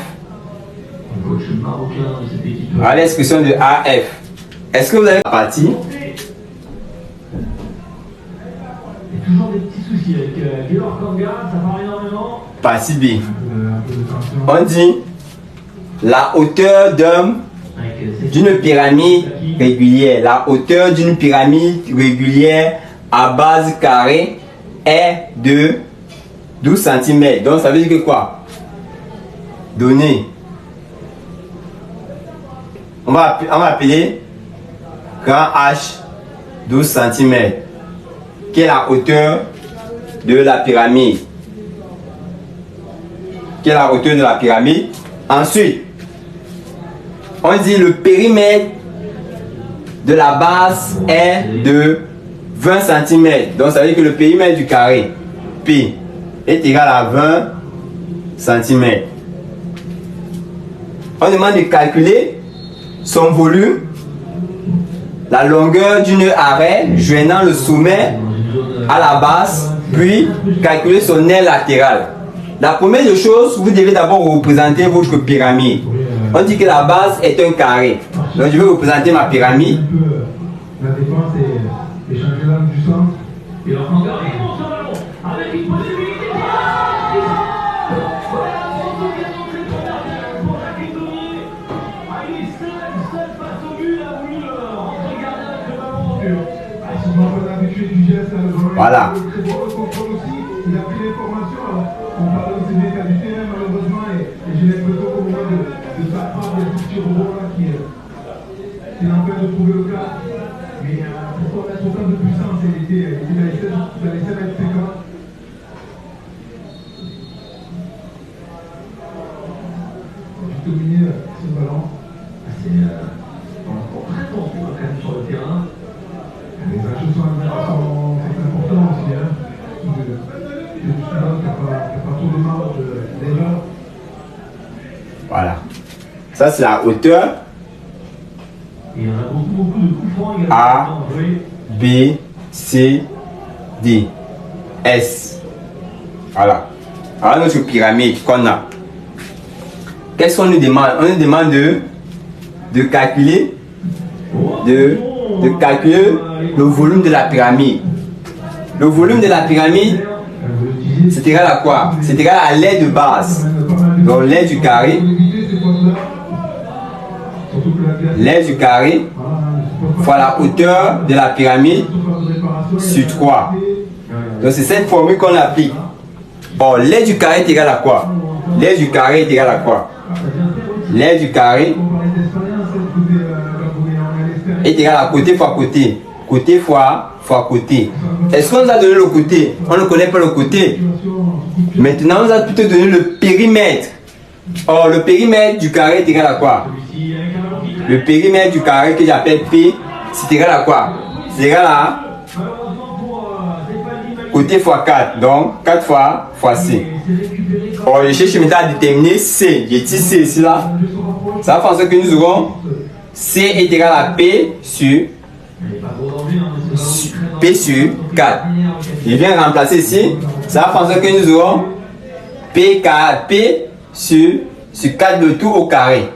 À l'expression de AF. Est-ce que vous avez la partie? Il y a toujours des petits soucis avec Gaylor Kanga, ça part énormément. Partie B. On dit la hauteur d'une pyramide régulière. La hauteur d'une pyramide régulière à base carrée est de 12 cm. Donc ça veut dire que quoi? Donner. On va appeler grand H 12 cm. Quelle est la hauteur de la pyramide? Quelle est la hauteur de la pyramide? Ensuite, on dit le périmètre de la base est de 20 cm. Donc ça veut dire que le périmètre du carré P est égal à 20 cm. On demande de calculer son volume, la longueur d'une arête joignant le sommet à la base, puis calculer son aile latérale. La première des choses, vous devez d'abord représenter votre pyramide. On dit que la base est un carré. Donc je vais représenter ma pyramide. La défense est échanger l'âme du centre. Et alors encore, il monte sur le ballon avec une possibilité. Voilà. Il a pris l'information. On parle aussi des qualités, malheureusement, et j'ai l'impression qu'au moment de sa frappe, il y a ce petit robot là qui l'empêche de trouver le cas. Mais pourquoi mettre autant de puissance? Il a essayé d'être fécond. Juste dominer ce ballon. C'est très bon quand même sur le terrain. Les actions sont importants aussi. Voilà. Ça c'est la hauteur. A, B, C, D, S. Voilà. Alors notre pyramide qu'on a. Qu'est-ce qu'on nous demande? On nous demande de calculer calculer le volume de la pyramide. Le volume de la pyramide, c'est égal à quoi? C'est égal à l'aile de base. Donc l'aile du carré fois la hauteur de la pyramide sur 3. Donc c'est cette formule qu'on applique. Or l'aile du carré est égal à quoi? L'aile du carré est égal à quoi? L'aile du carré est égal à côté fois côté. Côté fois côté. Est-ce qu'on nous a donné le côté? On ne connaît pas le côté. Maintenant, on nous a plutôt donné le périmètre. Or, le périmètre du carré est égal à quoi? Le périmètre du carré que j'appelle P, c'est égal à quoi? C'est égal à côté fois 4. Donc, 4 fois C. Or, je cherche maintenant à déterminer C. J'ai dit C ici là. Ça va faire en sorte que nous aurons C est égal à P sur 4. Je viens remplacer ici. Ça va faire en sorte que nous aurons P sur 4 le tout au carré.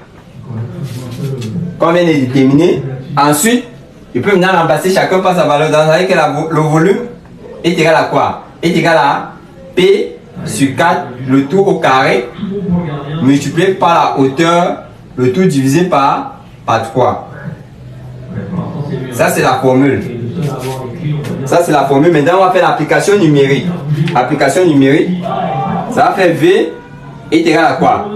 qu'on vient de déterminer. Ensuite, je peux maintenant remplacer chacun par sa valeur. Donc, ça veut dire que le volume est égal à quoi? Est égal à P sur 4, le tout au carré, multiplié par la hauteur, le tout divisé par 3. Ça, c'est la formule. Ça, c'est la formule. Maintenant, on va faire l'application numérique. Application numérique, ça va faire V est égal à quoi?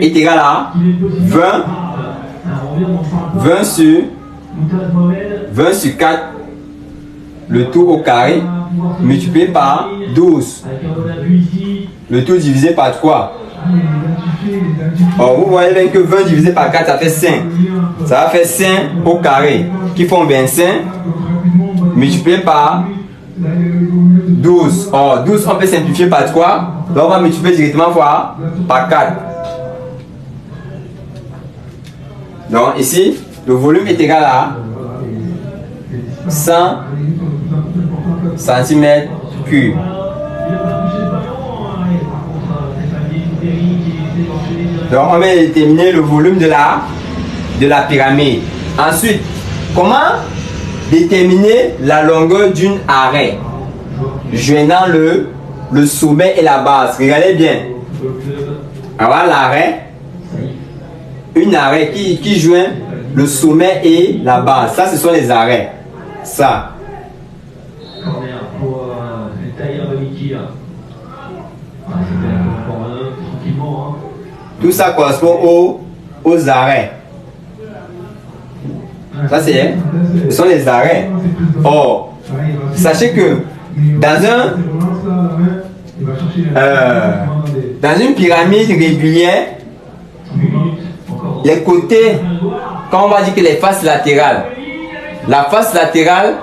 Est égal à 20 sur 4, le tout au carré, multiplié par 12, le tout divisé par 3. Or, vous voyez bien que 20 divisé par 4, ça fait 5. Ça va faire 5 au carré, qui font 25, multiplié par 12. Or, 12, on peut simplifier par 3. Donc, on va multiplier directement par 4. Donc, ici, le volume est égal à 100 cm3. Donc, on va déterminer le volume de la pyramide. Ensuite, comment déterminer la longueur d'une arête joignant le sommet et la base? Regardez bien. Alors, l'arrêt, une arête qui joint le sommet et la base. Ça, ce sont les arrêts. Ça. Tout ça correspond aux arrêts. Ça, ce sont les arrêts. Or, sachez que dans une pyramide régulière, les côtés, quand on va dire que les faces latérales, la face latérale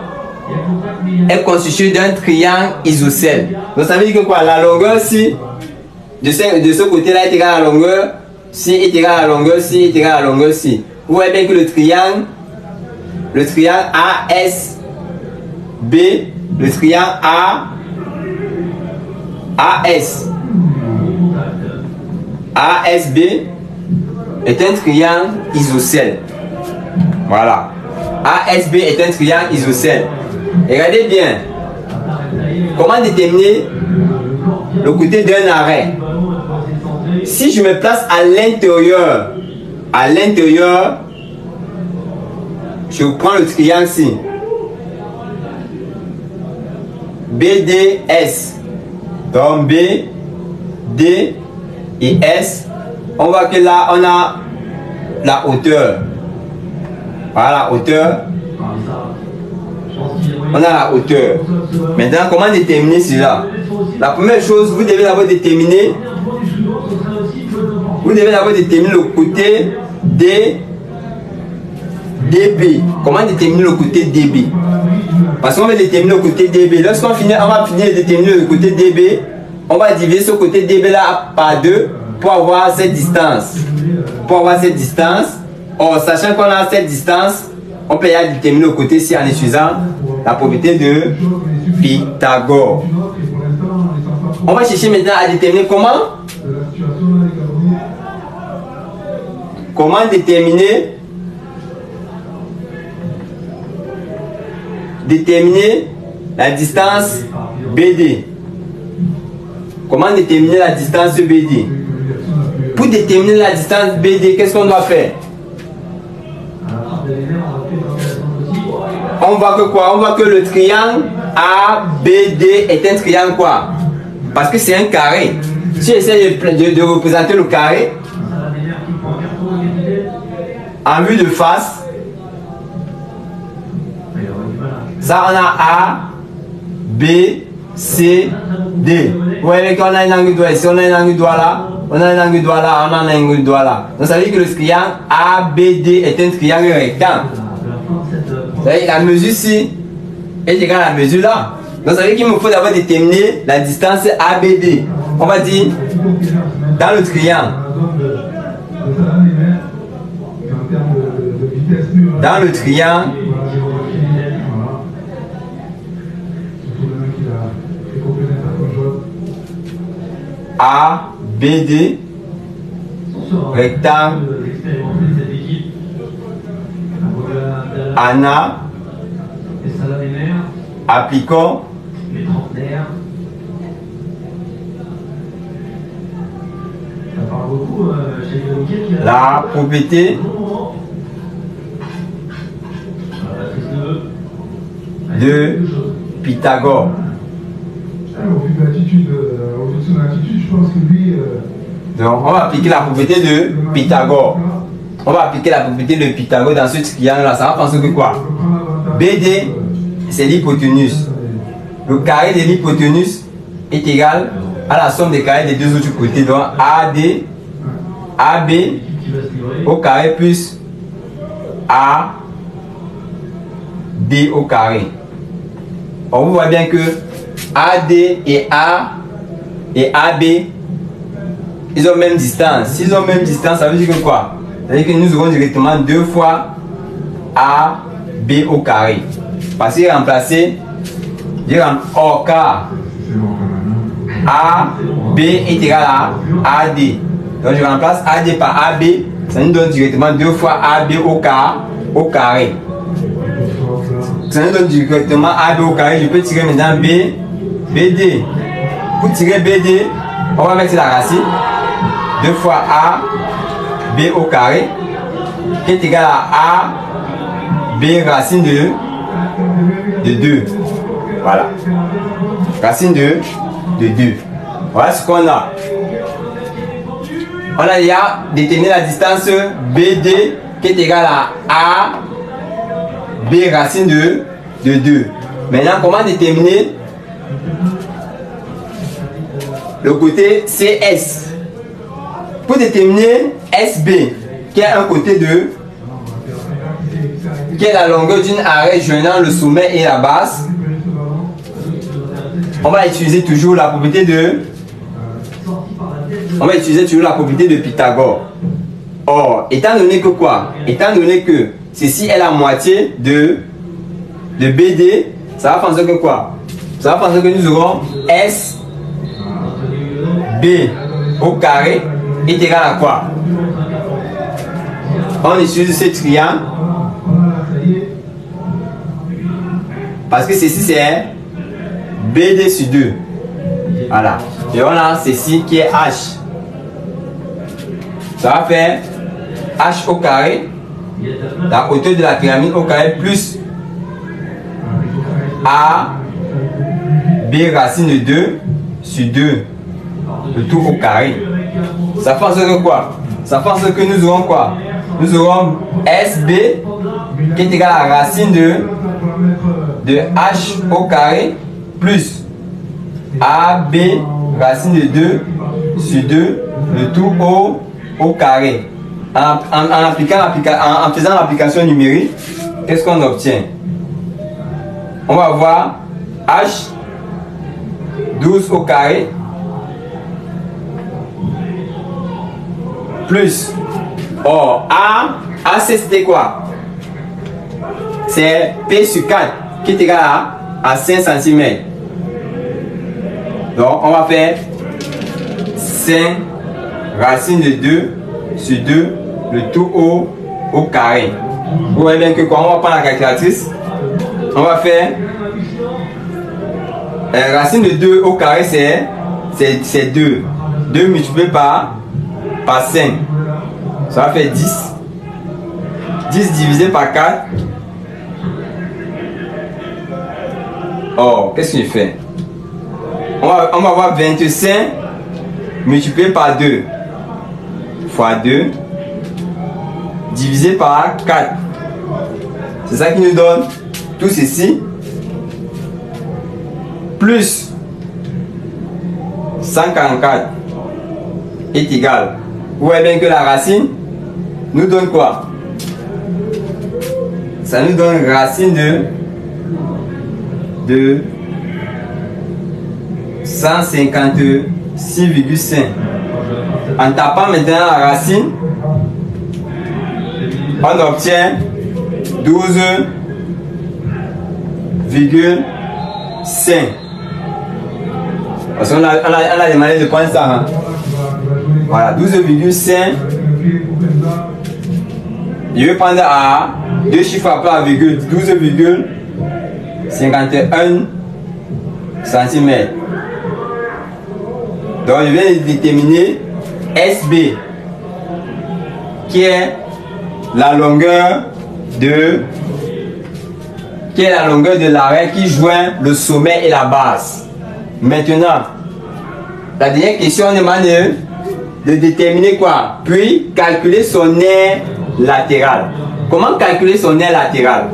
est constituée d'un triangle isocèle. Donc ça veut dire que quoi? La longueur ci, de ce côté-là est égale à la longueur ci, est égale à la longueur ci, est égale à la longueur ci. Vous voyez bien que le triangle ASB, le triangle ASB est un triangle isocèle. Voilà. ASB est un triangle isocèle. Et regardez bien. Comment déterminer le côté d'un arrêt? Si je me place à l'intérieur, je prends le triangle ici. BDS. Donc B, D et S. On voit que là, on a la hauteur. Voilà la hauteur. On a la hauteur. Maintenant, comment déterminer cela? La première chose, vous devez d'abord déterminer le côté DB. Comment déterminer le côté DB? Parce qu'on va déterminer le côté DB. Lorsqu'on va finir de déterminer le côté DB, on va diviser ce côté DB là par 2 pour avoir cette distance. Or, sachant qu'on a cette distance, on peut y déterminer le côté si en utilisant la propriété de Pythagore. On va chercher maintenant à déterminer comment déterminer la distance BD. Comment déterminer la distance de BD? Pour déterminer la distance BD, qu'est-ce qu'on doit faire? On voit que quoi? On voit que le triangle ABD est un triangle quoi? Parce que c'est un carré. Si j'essaie de représenter le carré en vue de face, ça on a A, B, C, D. Vous voyez qu'on a un angle droit ici, on a un angle droit là, on a un angle droit là, on a un angle droit là. Donc ça veut dire que le triangle ABD est un triangle rectangle. La mesure ici est égale à la mesure là. Donc ça veut dire qu'il me faut d'abord déterminer la distance ABD. On va dire dans le triangle. Dans le triangle ABD, rectangle, Anna, appliquons les trentenaires. Ça parle beaucoup chez les qui a... la propriété de Pythagore. Au vu de l'attitude, au-dessus de l'attitude, je pense que lui... Donc, on va appliquer la propriété de Pythagore. On va appliquer la propriété de Pythagore dans ce triangle-là. Ça va penser que quoi? BD, c'est l'hypoténuse. Le carré de l'hypoténuse est égal à la somme des carrés des deux autres côtés. Donc, AD, AB au carré plus AD au carré. On voit bien que AD et AB, ils ont même distance. S'ils ont même distance, ça veut dire que quoi? Ça veut dire que nous aurons directement 2 fois AB au carré. Parce qu'il est remplacé, au quart. AB est égal à AD. Donc je remplace AD par AB, ça nous donne directement 2 fois AB au carré. Ça nous donne directement AB au carré. Je peux tirer maintenant BD. Pour tirer BD, on va mettre la racine. 2 fois AB au carré qui est égal à AB racine de 2. Voilà. Racine de 2. Voilà ce qu'on a. On a déjà déterminé la distance BD qui est égale à AB racine de 2. Maintenant, comment déterminer le côté CS? Pour déterminer SB, qui est un côté qui est la longueur d'une arête joignant le sommet et la base, on va utiliser toujours la propriété de Pythagore. Or, étant donné que quoi? Étant donné que ceci est la moitié de BD, ça va penser que quoi? Ça va penser que nous aurons SB au carré est égal à quoi? On utilise ce triangle parce que ceci c'est BD sur 2. Voilà. Et on a ceci qui est H. Ça va faire H au carré, la hauteur de la pyramide au carré plus A B racine de 2 sur 2. Le tout au carré. Ça fait en sorte que quoi? Ça fait en sorte que nous aurons quoi? Nous aurons SB qui est égal à la racine de H au carré plus AB racine de 2 sur 2, le tout au carré. En faisant l'application numérique, qu'est-ce qu'on obtient? On va avoir H 12 au carré plus, or A c'était quoi? C'est P sur 4 qui est égal à 5 cm. Donc on va faire 5 racine de 2 sur 2, le tout au carré. Vous voyez bien que quand on va prendre la calculatrice, on va faire racine de 2 au carré, c'est 2. 2 multiplié par 5. Ça va faire 10. 10 divisé par 4. Oh, qu'est-ce qu'il fait? On va avoir 25 multiplié par 2 fois 2 divisé par 4. C'est ça qui nous donne tout ceci plus 144 est égal. Vous voyez bien que la racine nous donne quoi? Ça nous donne racine de 156,5. En tapant maintenant la racine, on obtient 12,5. Parce qu'on a demandé de prendre ça. Hein? Voilà, 12,5 Je vais prendre A, deux chiffres après la virgule, 12,51 cm. Donc je viens de déterminer SB, qui est la longueur de l'arrêt qui joint le sommet et la base. Maintenant, la dernière question, on demande de déterminer quoi? Puis calculer son aire latérale. Comment calculer son aire latérale?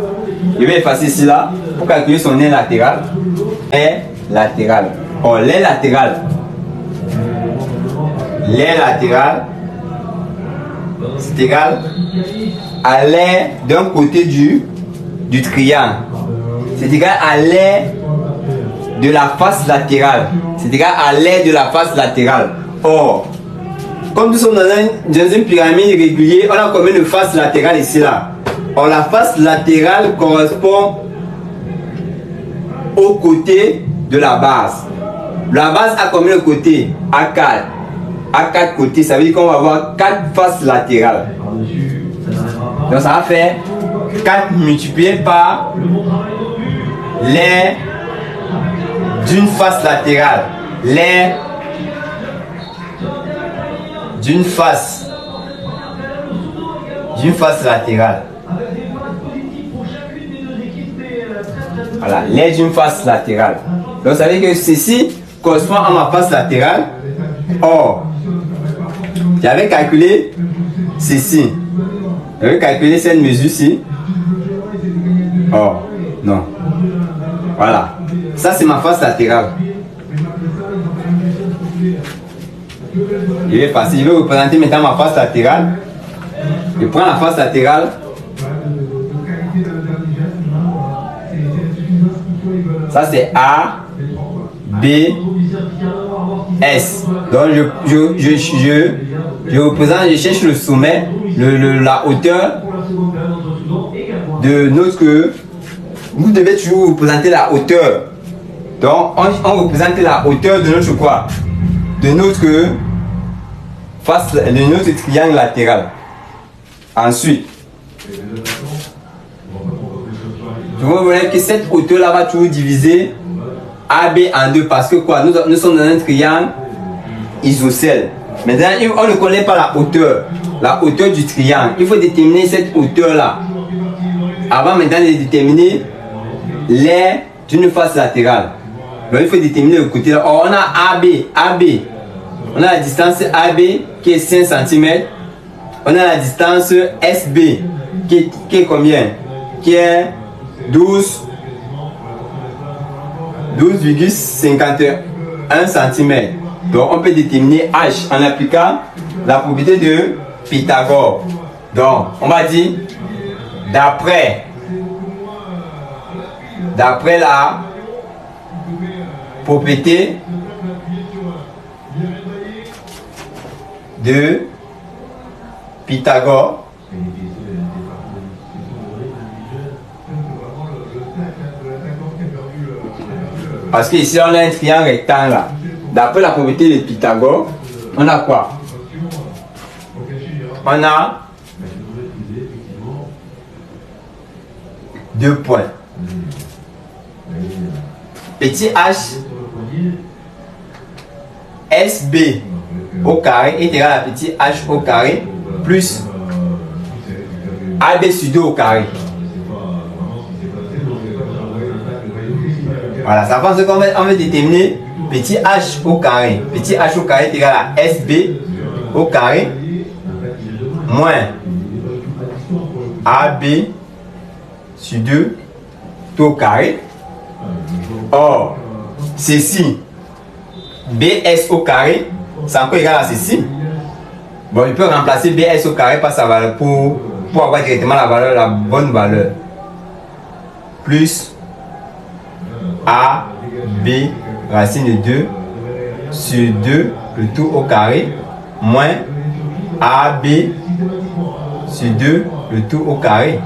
Je vais effacer ici là pour calculer son aire latérale. Aire latérale. Oh, l'aire latérale. L'aire latérale, c'est égal à l'aire d'un côté du triangle. C'est égal à l'aire de la face latérale. C'est égal à l'aire de la face latérale. Or, comme nous sommes dans une pyramide régulière, on a combien de faces latérales ici là? Or, la face latérale correspond au côté de la base. La base a combien de côtés? A4. À 4 côtés, ça veut dire qu'on va avoir 4 faces latérales. Donc ça va faire 4 multiplié par l'aire d'une face latérale. L'aire d'une face latérale. Voilà, l'aire d'une face latérale. Donc ça veut dire que ceci correspond à ma face latérale. Or, j'avais calculé ceci. J'avais calculé cette mesure-ci. Oh, non. Voilà. Ça, c'est ma face latérale. Je vais passer. Je vais représenter maintenant ma face latérale. Je prends la face latérale. Ça, c'est A, B, S. Donc je représente, je cherche le sommet, la hauteur de notre. Vous devez toujours représenter la hauteur. Donc on représente la hauteur de notre quoi? De notre face, de notre triangle latéral. Ensuite, vous voyez que cette hauteur là va toujours diviser AB en deux parce que quoi? Nous sommes dans un triangle isocèle. Maintenant, on ne connaît pas la hauteur du triangle. Il faut déterminer cette hauteur là avant maintenant de déterminer l'aire d'une face latérale. Donc il faut déterminer le côté là. Or, on a AB. On a la distance AB qui est 5 cm. On a la distance SB qui est combien? Qui est 12,51 cm. Donc on peut déterminer H en appliquant la propriété de Pythagore. Donc on va dire d'après la propriété de Pythagore, parce que ici on a un triangle rectangle là. D'après la propriété de Pythagore, on a quoi? On a 2 points. Petit h SB au carré est égal à petit h au carré plus AB sur 2 au carré. Voilà, ça pense qu'on va déterminer petit h au carré. Petit h au carré est égal à SB au carré moins AB sur 2 tout au carré. Or, ceci, BS au carré, c'est encore égal à ceci. Bon, il peut remplacer BS au carré par sa valeur pour avoir directement la bonne valeur. Plus AB racine de 2 sur 2 le tout au carré moins AB sur 2 le tout au carré.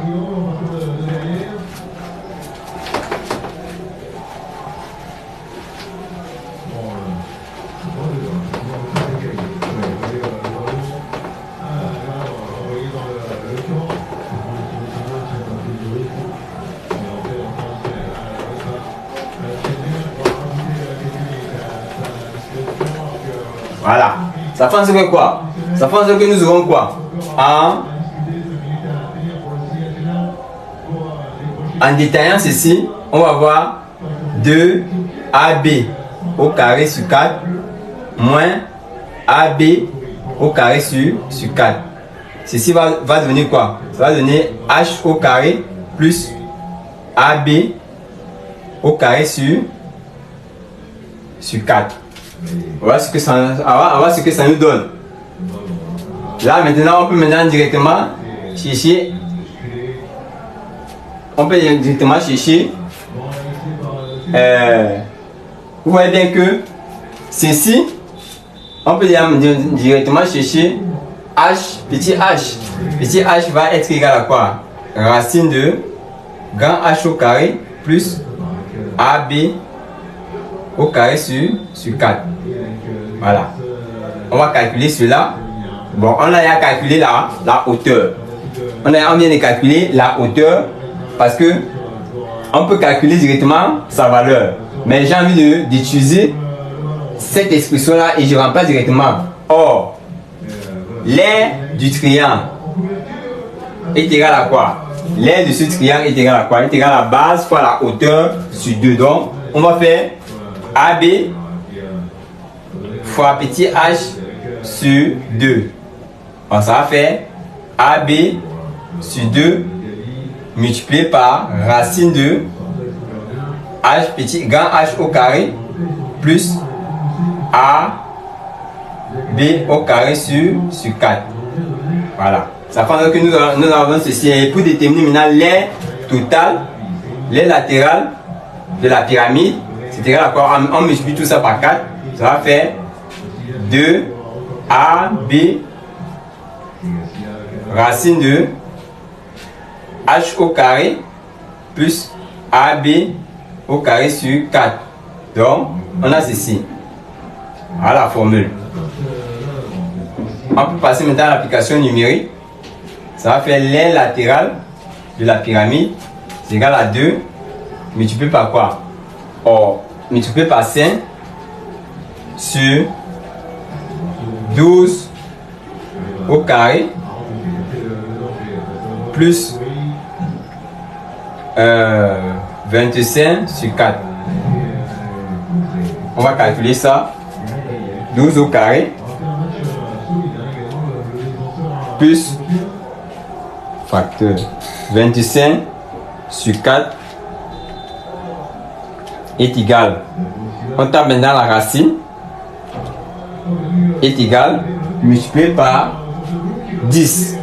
Voilà. Ça fait en sorte que quoi? Ça fait en sorte que nous aurons quoi? En détaillant ceci, on va voir 2AB au carré sur 4 moins AB au carré sur 4. Ceci va donner quoi? Ça va donner H au carré plus AB au carré sur 4. On va voir ce que ça nous donne. Là maintenant, on peut maintenant directement chercher. Vous voyez bien que ceci, on peut directement chercher H, petit h. Petit h va être égal à quoi? Racine de grand H au carré plus AB au carré sur 4. Voilà. On va calculer cela. Bon, on a calculé la hauteur. On vient de calculer la hauteur parce que on peut calculer directement sa valeur. Mais j'ai envie d'utiliser cette expression-là et je remplace directement. Or, l'aire du triangle est égal à quoi? L'aire de ce triangle est égal à quoi? Est égal à la base fois la hauteur sur 2. Donc, on va faire AB fois petit h sur 2. Donc, ça va faire AB sur 2 multiplié par racine de h petit grand H au carré plus AB au carré sur 4. Voilà. Ça fait que nous avons ceci. Et pour déterminer maintenant l'aire totale, l'aire latérale de la pyramide, c'est égal à quoi? On multiplie tout ça par 4. Ça va faire 2AB racine de H au carré plus AB au carré sur 4. Donc, on a ceci. Voilà la formule. On peut passer maintenant à l'application numérique. Ça va faire l'aire latérale de la pyramide. C'est égal à 2 multiplié par quoi? Or, multiplié par 5 sur 12 au carré plus 25 sur 4. On va calculer ça. 12 au carré plus facteur 25 sur 4 est égal. On tape maintenant la racine est égal multiplié par 10.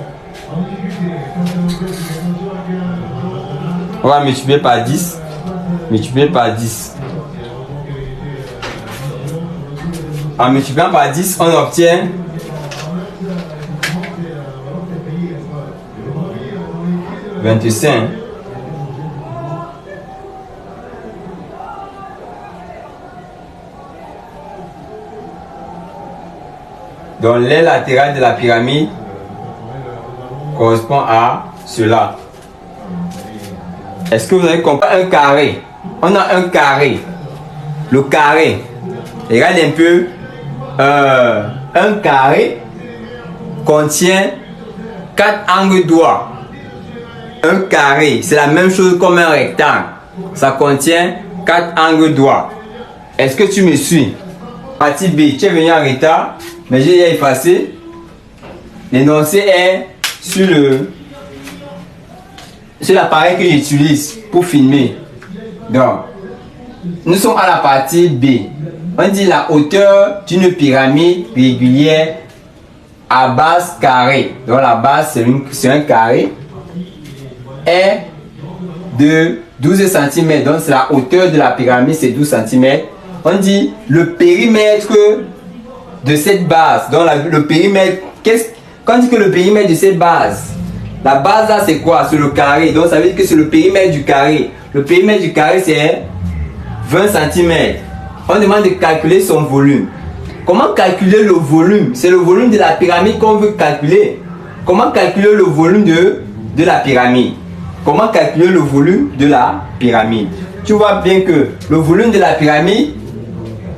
On va multiplier par 10. Multiplier par 10. En multipliant par 10, on obtient 25. Donc l'aire latérale de la pyramide correspond à cela. Est-ce que vous avez compris? Un carré. On a un carré. Le carré. Regardez un peu. Un carré contient 4 angles droits. Un carré, c'est la même chose comme un rectangle. Ça contient 4 angles droits. Est-ce que tu me suis? Partie B, tu es venu en retard, mais j'ai déjà effacé. L'énoncé est sur l'appareil que j'utilise pour filmer. Donc, nous sommes à la partie B. On dit la hauteur d'une pyramide régulière à base carrée. Donc la base c'est un carré. Est de 12 cm. Donc c'est la hauteur de la pyramide, c'est 12 cm. On dit le périmètre de cette base. Donc le périmètre, quand on dit que le périmètre de cette base, la base là c'est quoi? C'est le carré. Donc ça veut dire que c'est le périmètre du carré. Le périmètre du carré c'est 20 cm. On demande de calculer son volume. Comment calculer le volume? C'est le volume de la pyramide qu'on veut calculer. Comment calculer le volume de la pyramide? Comment calculer le volume de la pyramide? Tu vois bien que le volume de la pyramide,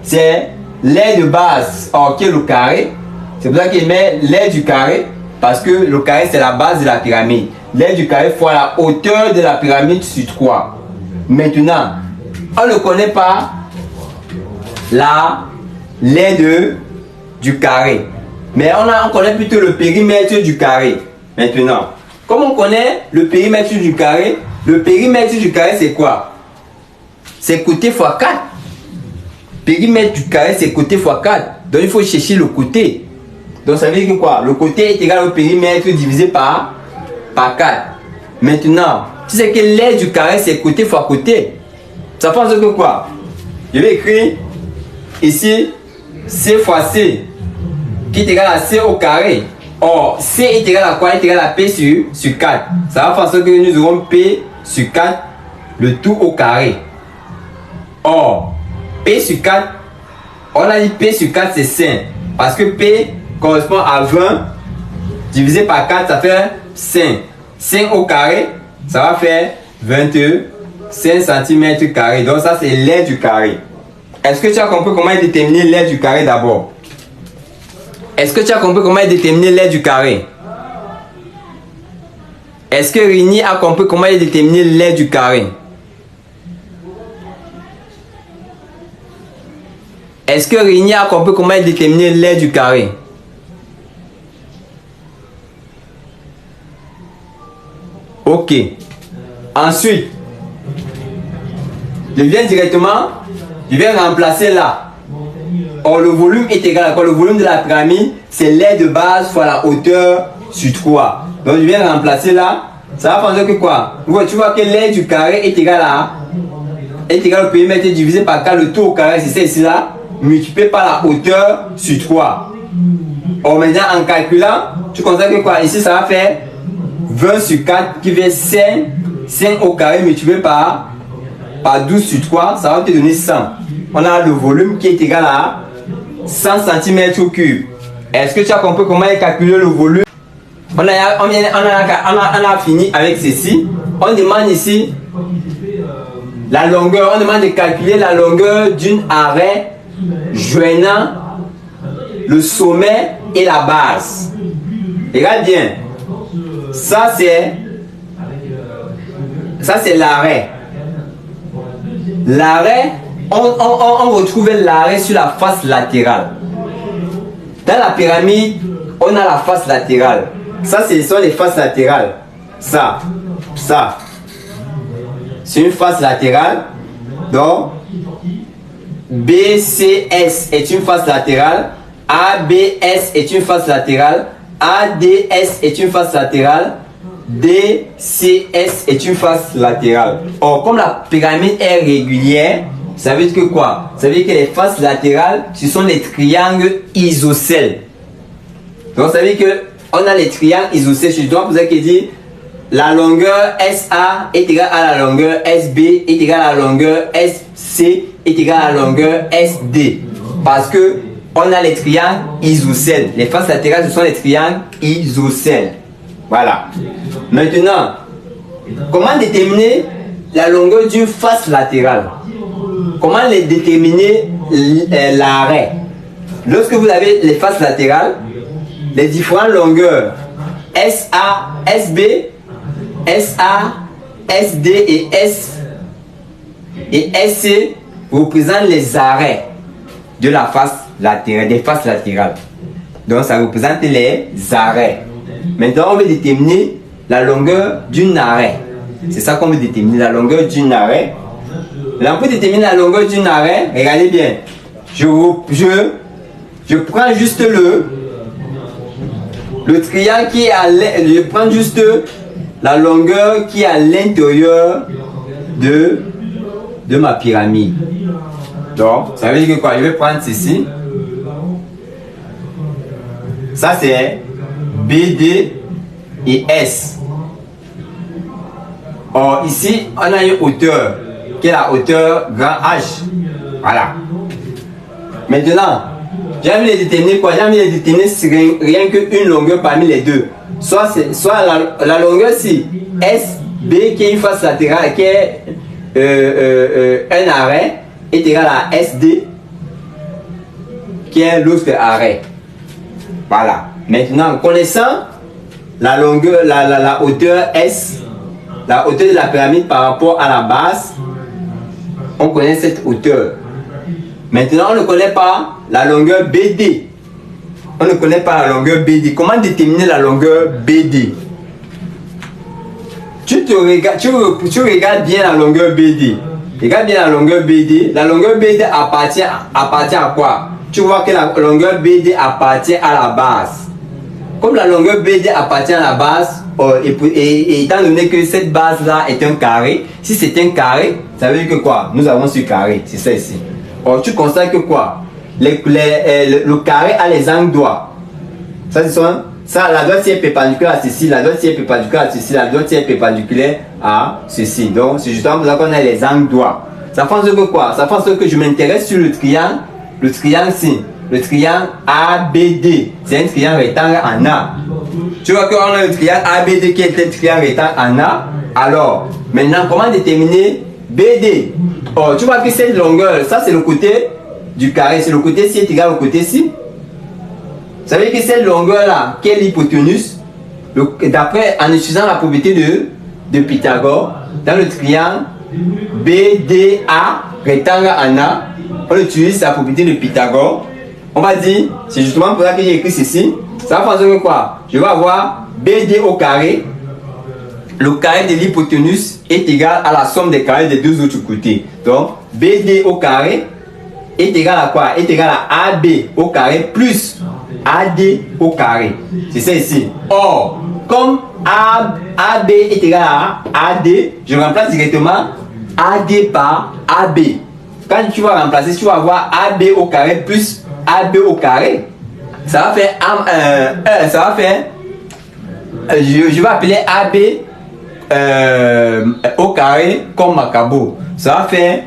c'est l'aile de base, qui est le carré. C'est pour ça qu'il met l'aile du carré, parce que le carré c'est la base de la pyramide. L'aile du carré fois la hauteur de la pyramide sur 3. Maintenant, on ne connaît pas l'aile du carré, mais on connaît plutôt le périmètre du carré. Maintenant, comme on connaît le périmètre du carré c'est quoi? C'est côté fois 4. Périmètre du carré c'est côté fois 4. Donc il faut chercher le côté. Donc ça veut dire que quoi? Le côté est égal au périmètre divisé par 4. Maintenant, si c'est que l'aile du carré c'est côté fois côté, ça pense que quoi? Je vais écrire ici C fois C qui est égal à C au carré. Or, C est égal à quoi? Est égal à P sur 4. Ça va faire en sorte que nous aurons P sur 4, le tout au carré. Or, P sur 4, on a dit P sur 4 c'est 5. Parce que P correspond à 20 divisé par 4, ça fait 5. 5 au carré, ça va faire 25 cm carrés. Donc ça c'est l'aile du carré. Est-ce que tu as compris comment déterminer l'aile du carré d'abord? Est-ce que tu as compris comment déterminer l'aile du carré? Est-ce que Rini a compris comment déterminer l'aile du carré? Est-ce que Rini a compris comment déterminer l'aile du carré? Ok. Ensuite, je viens remplacer là. Or, le volume est égal à quoi? Le volume de la pyramide, c'est l'aile de base fois la hauteur sur 3. Donc, je viens remplacer là. Ça va faire que quoi? Tu vois que l'aile du carré est égal au périmètre divisé par 4, le tout au carré, c'est ça ici là, multiplié par la hauteur sur 3. Or, maintenant, en calculant, tu constates que quoi? Ici, ça va faire 20 sur 4 qui fait 5 au carré multiplié par 12 sur 3, ça va te donner 100. On a le volume qui est égal à 100 cm3. Est-ce que tu as compris comment calculer le volume? On a fini avec ceci. On demande ici la longueur. On demande de calculer la longueur d'une arête joignant le sommet et la base. Regarde bien. Ça c'est l'arrêt. L'arrêt, on retrouve l'arrêt sur la face latérale. Dans la pyramide, on a la face latérale. Ça, ce sont les faces latérales. Ça. C'est une face latérale. Donc, BCS est une face latérale. ABS est une face latérale. ADS est une face latérale. DCS est une face latérale. Or, comme la pyramide est régulière, ça veut dire que quoi? Ça veut dire que les faces latérales, ce sont les triangles isocèles. Donc, ça veut dire que on a les triangles isocèles. Je dois vous avez dit la longueur SA est égale à la longueur SB est égale à la longueur SC est égale à la longueur SD. Parce que on a les triangles isocèles. Les faces latérales, ce sont les triangles isocèles. Voilà. Maintenant, comment déterminer la longueur d'une face latérale? Comment déterminer l'arrêt? Lorsque vous avez les faces latérales, les différentes longueurs SA, SB, SA, SD et SC représentent les arrêts de la face latérale, des faces latérales. Donc ça représente les arrêts. Maintenant, on veut déterminer la longueur d'une arrêt. C'est ça qu'on veut déterminer, la longueur d'une arrêt. Là, pour déterminer la longueur d'une arrêt, regardez bien. Je prends juste le triangle qui est à l'intérieur. Je prends juste la longueur qui est à l'intérieur de ma pyramide. Donc, ça veut dire que quoi? Je vais prendre ceci. Ça, c'est BD et S. Or, ici, on a une hauteur qui est la hauteur grand H. Voilà. Maintenant, j'ai envie de déterminer quoi? J'ai envie de déterminer rien qu'une longueur parmi les deux. Soit la longueur si SB qui est une face latérale, qui est un arrêt, est égal à SD. qui est l'autre arrêt. Voilà. Maintenant, connaissant la longueur, la hauteur S, la hauteur de la pyramide par rapport à la base, on connaît cette hauteur. Maintenant, on ne connaît pas la longueur BD. On ne connaît pas la longueur BD. Comment déterminer la longueur BD? Tu regardes bien la longueur BD. Regarde bien la longueur BD. La longueur BD appartient à quoi? Tu vois que la longueur BD appartient à la base. Comme la longueur BD appartient à la base, et étant donné que cette base-là est un carré, si c'est un carré, ça veut dire que quoi? Nous avons ce carré, c'est ça ici. Or, tu constates que quoi? Le carré a les angles droits. Ça, la droite est perpendiculaire à ceci, la droite est perpendiculaire à ceci, la droite est perpendiculaire à ceci. Donc, c'est justement pour ça qu'on a les angles droits. Ça fait en sorte que quoi? Ça fait en sorte que je m'intéresse sur le triangle ci. Le triangle ABD, c'est un triangle rectangle en A. Tu vois qu'on a le triangle ABD qui est un triangle rectangle en A. Alors, maintenant, comment déterminer BD? Oh, tu vois que cette longueur, ça c'est le côté du carré, c'est le côté ci est égal au côté ci. Ça veut dire que cette longueur-là, qui est l'hypoténuse, d'après, en utilisant la propriété de Pythagore, dans le triangle BDA, rectangle en A, on utilise la propriété de Pythagore. On va dire, c'est justement pour ça que j'ai écrit ceci. Ça va faire que quoi? Je vais avoir BD au carré. Le carré de l'hypoténuse est égal à la somme des carrés des deux autres côtés. Donc, BD au carré est égal à quoi? Est égal à AB au carré plus AD au carré. C'est ça ici. Or, comme AB est égal à AD, je remplace directement AD par AB. Quand tu vas remplacer, tu vas avoir AB au carré plus AB au carré. Ça va faire je vais appeler AB au carré comme Macabo. Ça va faire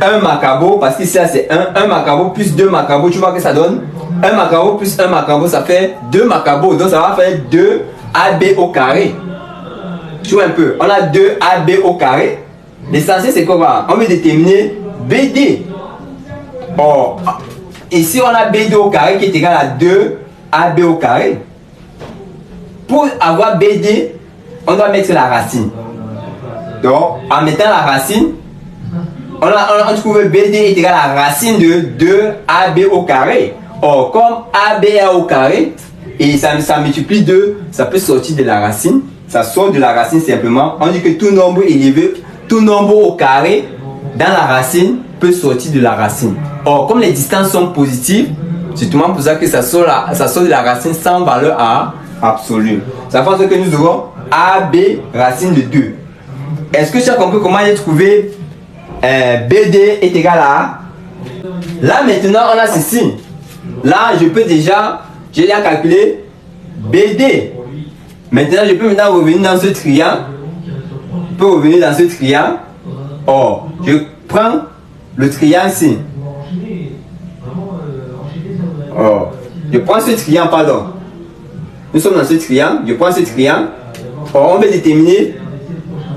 1 Macabo parce que ça c'est 1 Macabo plus 2 Macabo. Tu vois que ça donne 1 Macabo plus 1 Macabo, ça fait 2 Macabo. Donc ça va faire 2 AB au carré. Tu vois un peu. On a 2 AB au carré. L'essentiel c'est quoi? On veut déterminer BD. Or, ici on a BD au carré qui est égal à 2 AB au carré. Pour avoir BD, on doit mettre la racine. Donc, en mettant la racine, on trouve BD est égal à la racine de 2 AB au carré. Or, comme AB est au carré, et ça multiplie 2, ça peut sortir de la racine. Ça sort de la racine simplement. On dit que tout nombre élevé, tout nombre au carré, dans la racine, peut sortir de la racine. Or, comme les distances sont positives, c'est tout pour ça que ça sort de la racine sans valeur absolue. Ça fait que nous aurons AB racine de 2. Est-ce que tu as compris comment j'ai trouvé BD est égal à? Là maintenant on a ceci. Là je peux déjà, j'ai déjà calculé BD. Maintenant je peux maintenant revenir dans ce triangle. Je peux revenir dans ce triangle. Or, je prends le triangle ici. Or, je prends ce triangle, pardon. Nous sommes dans ce triangle, je prends ce triangle. Or, on va déterminer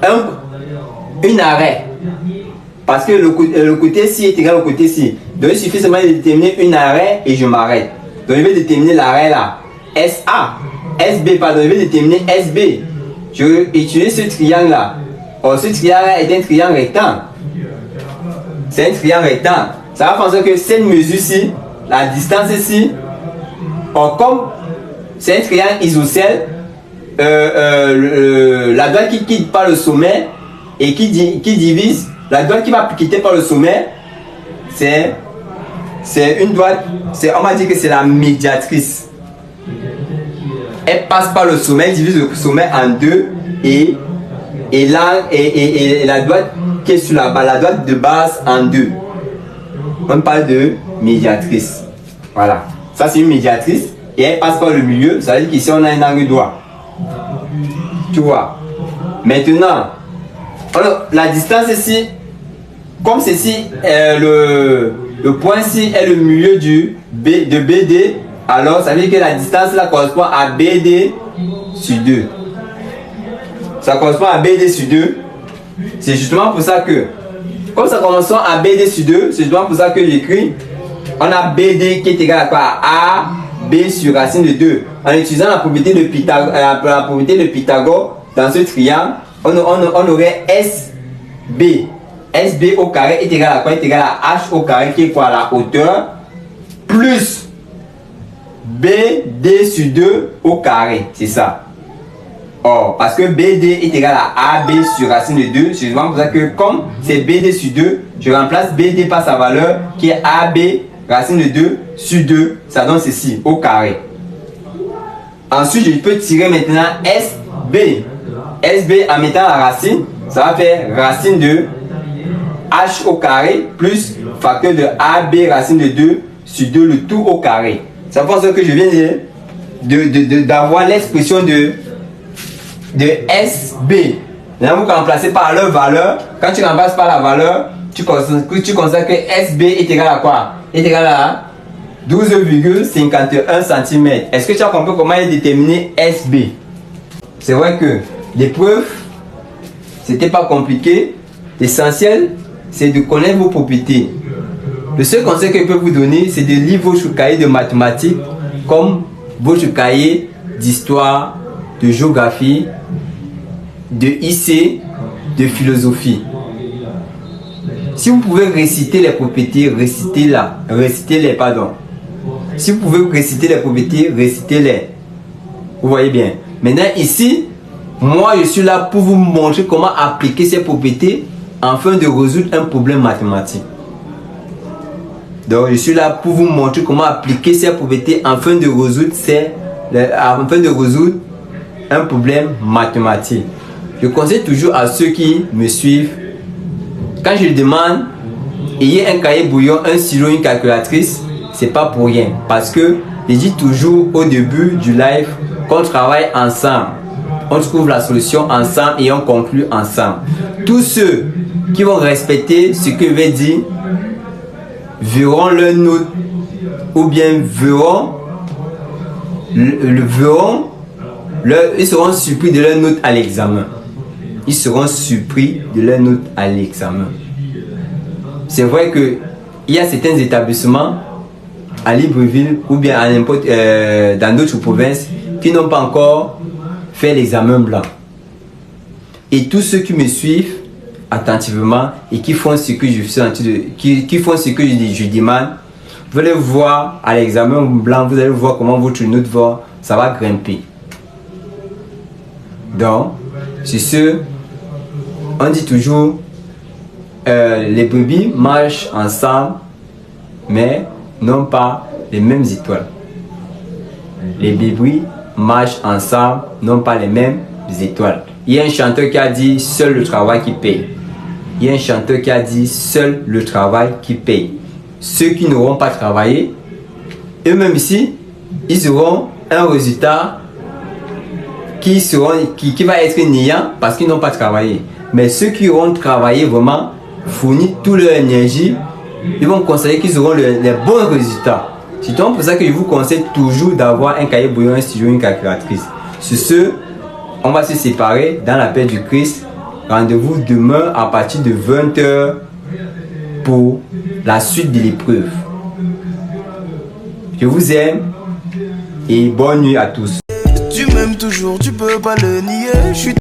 un arrêt. Parce que le côté ci est égal au côté ci. Donc, il suffit seulement de déterminer un arrêt et je m'arrête. Donc, je vais déterminer l'arrêt là. SA. SB, pardon, je vais déterminer SB. Je vais utiliser ce triangle là. Or, ce triangle est un triangle rectangle. C'est un triangle rectangle. Ça va faire que cette mesure-ci, la distance ici, or, comme c'est un triangle isocèle, la droite qui quitte par le sommet et qui divise, la droite qui va quitter par le sommet, c'est une droite, on va dire que c'est la médiatrice. Elle passe par le sommet, elle divise le sommet en deux et la droite qui est sur la droite de base en deux. On parle de médiatrice. Voilà. Ça c'est une médiatrice et elle passe par le milieu. Ça veut dire qu'ici on a un angle droit. Tu vois. Maintenant, alors, la distance ici, comme ceci, le point ci est le milieu de BD, alors ça veut dire que la distance là correspond à BD sur 2. Ça correspond à BD sur 2. C'est justement pour ça que, comme ça correspond à BD sur 2, c'est justement pour ça que j'écris on a BD qui est égal à quoi? A, B sur racine de 2. En utilisant la propriété de Pythagore dans ce triangle, on aurait SB. SB au carré est égal à quoi? Est égal à H au carré qui est quoi? La hauteur plus BD sur 2 au carré. C'est ça. Or, parce que BD est égal à AB sur racine de 2, c'est vraiment pour ça que comme c'est BD sur 2, je remplace BD par sa valeur qui est AB racine de 2 sur 2, ça donne ceci au carré. Ensuite, je peux tirer maintenant SB. SB en mettant la racine, ça va faire racine de H au carré plus facteur de AB racine de 2 sur 2, le tout au carré. C'est pour ça que je viens d'avoir l'expression de SB. Maintenant, vous remplacez par leur valeur. Quand tu remplaces par la valeur, tu considères que SB est égal à quoi? Est égal à 12,51 cm. Est-ce que tu as compris comment est déterminé SB? C'est vrai que l'épreuve, c'était pas compliqué. L'essentiel, c'est de connaître vos propriétés. Le seul conseil que je peux vous donner, c'est de lire votre cahier de mathématiques comme votre cahier d'histoire, de géographie, de IC, de philosophie. Si vous pouvez réciter les propriétés, récitez-les, pardon. Si vous pouvez réciter les propriétés, récitez-les. Vous voyez bien. Maintenant ici, moi je suis là pour vous montrer comment appliquer ces propriétés afin de résoudre un problème mathématique. Donc je suis là pour vous montrer comment appliquer ces propriétés afin de résoudre un problème mathématique. Je conseille toujours à ceux qui me suivent, quand je demande, ayez un cahier brouillon, un stylo, une calculatrice, c'est pas pour rien. Parce que je dis toujours au début du live qu'on travaille ensemble. On trouve la solution ensemble et on conclut ensemble. Tous ceux qui vont respecter ce que je vais dire verront leur note ou bien ils seront surpris de leur note à l'examen. Ils seront surpris de leur note à l'examen. C'est vrai que il y a certains établissements à Libreville ou bien dans d'autres provinces qui n'ont pas encore fait l'examen blanc. Et tous ceux qui me suivent attentivement et qui font ce que je demande, vous allez voir à l'examen blanc, vous allez voir comment votre note ça va grimper. Donc, c'est ce, on dit toujours, les brebis marchent ensemble, mais non pas les mêmes étoiles. Les brebis marchent ensemble, non pas les mêmes étoiles. Il y a un chanteur qui a dit seul le travail qui paye. Il y a un chanteur qui a dit seul le travail qui paye. Ceux qui n'auront pas travaillé, eux-mêmes ici, ils auront un résultat qui va être niant parce qu'ils n'ont pas travaillé. Mais ceux qui auront travaillé vraiment, fourni toute leur énergie, ils vont considérer qu'ils auront les bons résultats. C'est donc pour ça que je vous conseille toujours d'avoir un cahier brouillon, un stylo, une calculatrice. Sur ce, on va se séparer dans la paix du Christ. Rendez-vous demain à partir de 20h pour la suite de l'épreuve. Je vous aime et bonne nuit à tous. Tu m'aimes toujours, tu peux pas le nier. Je suis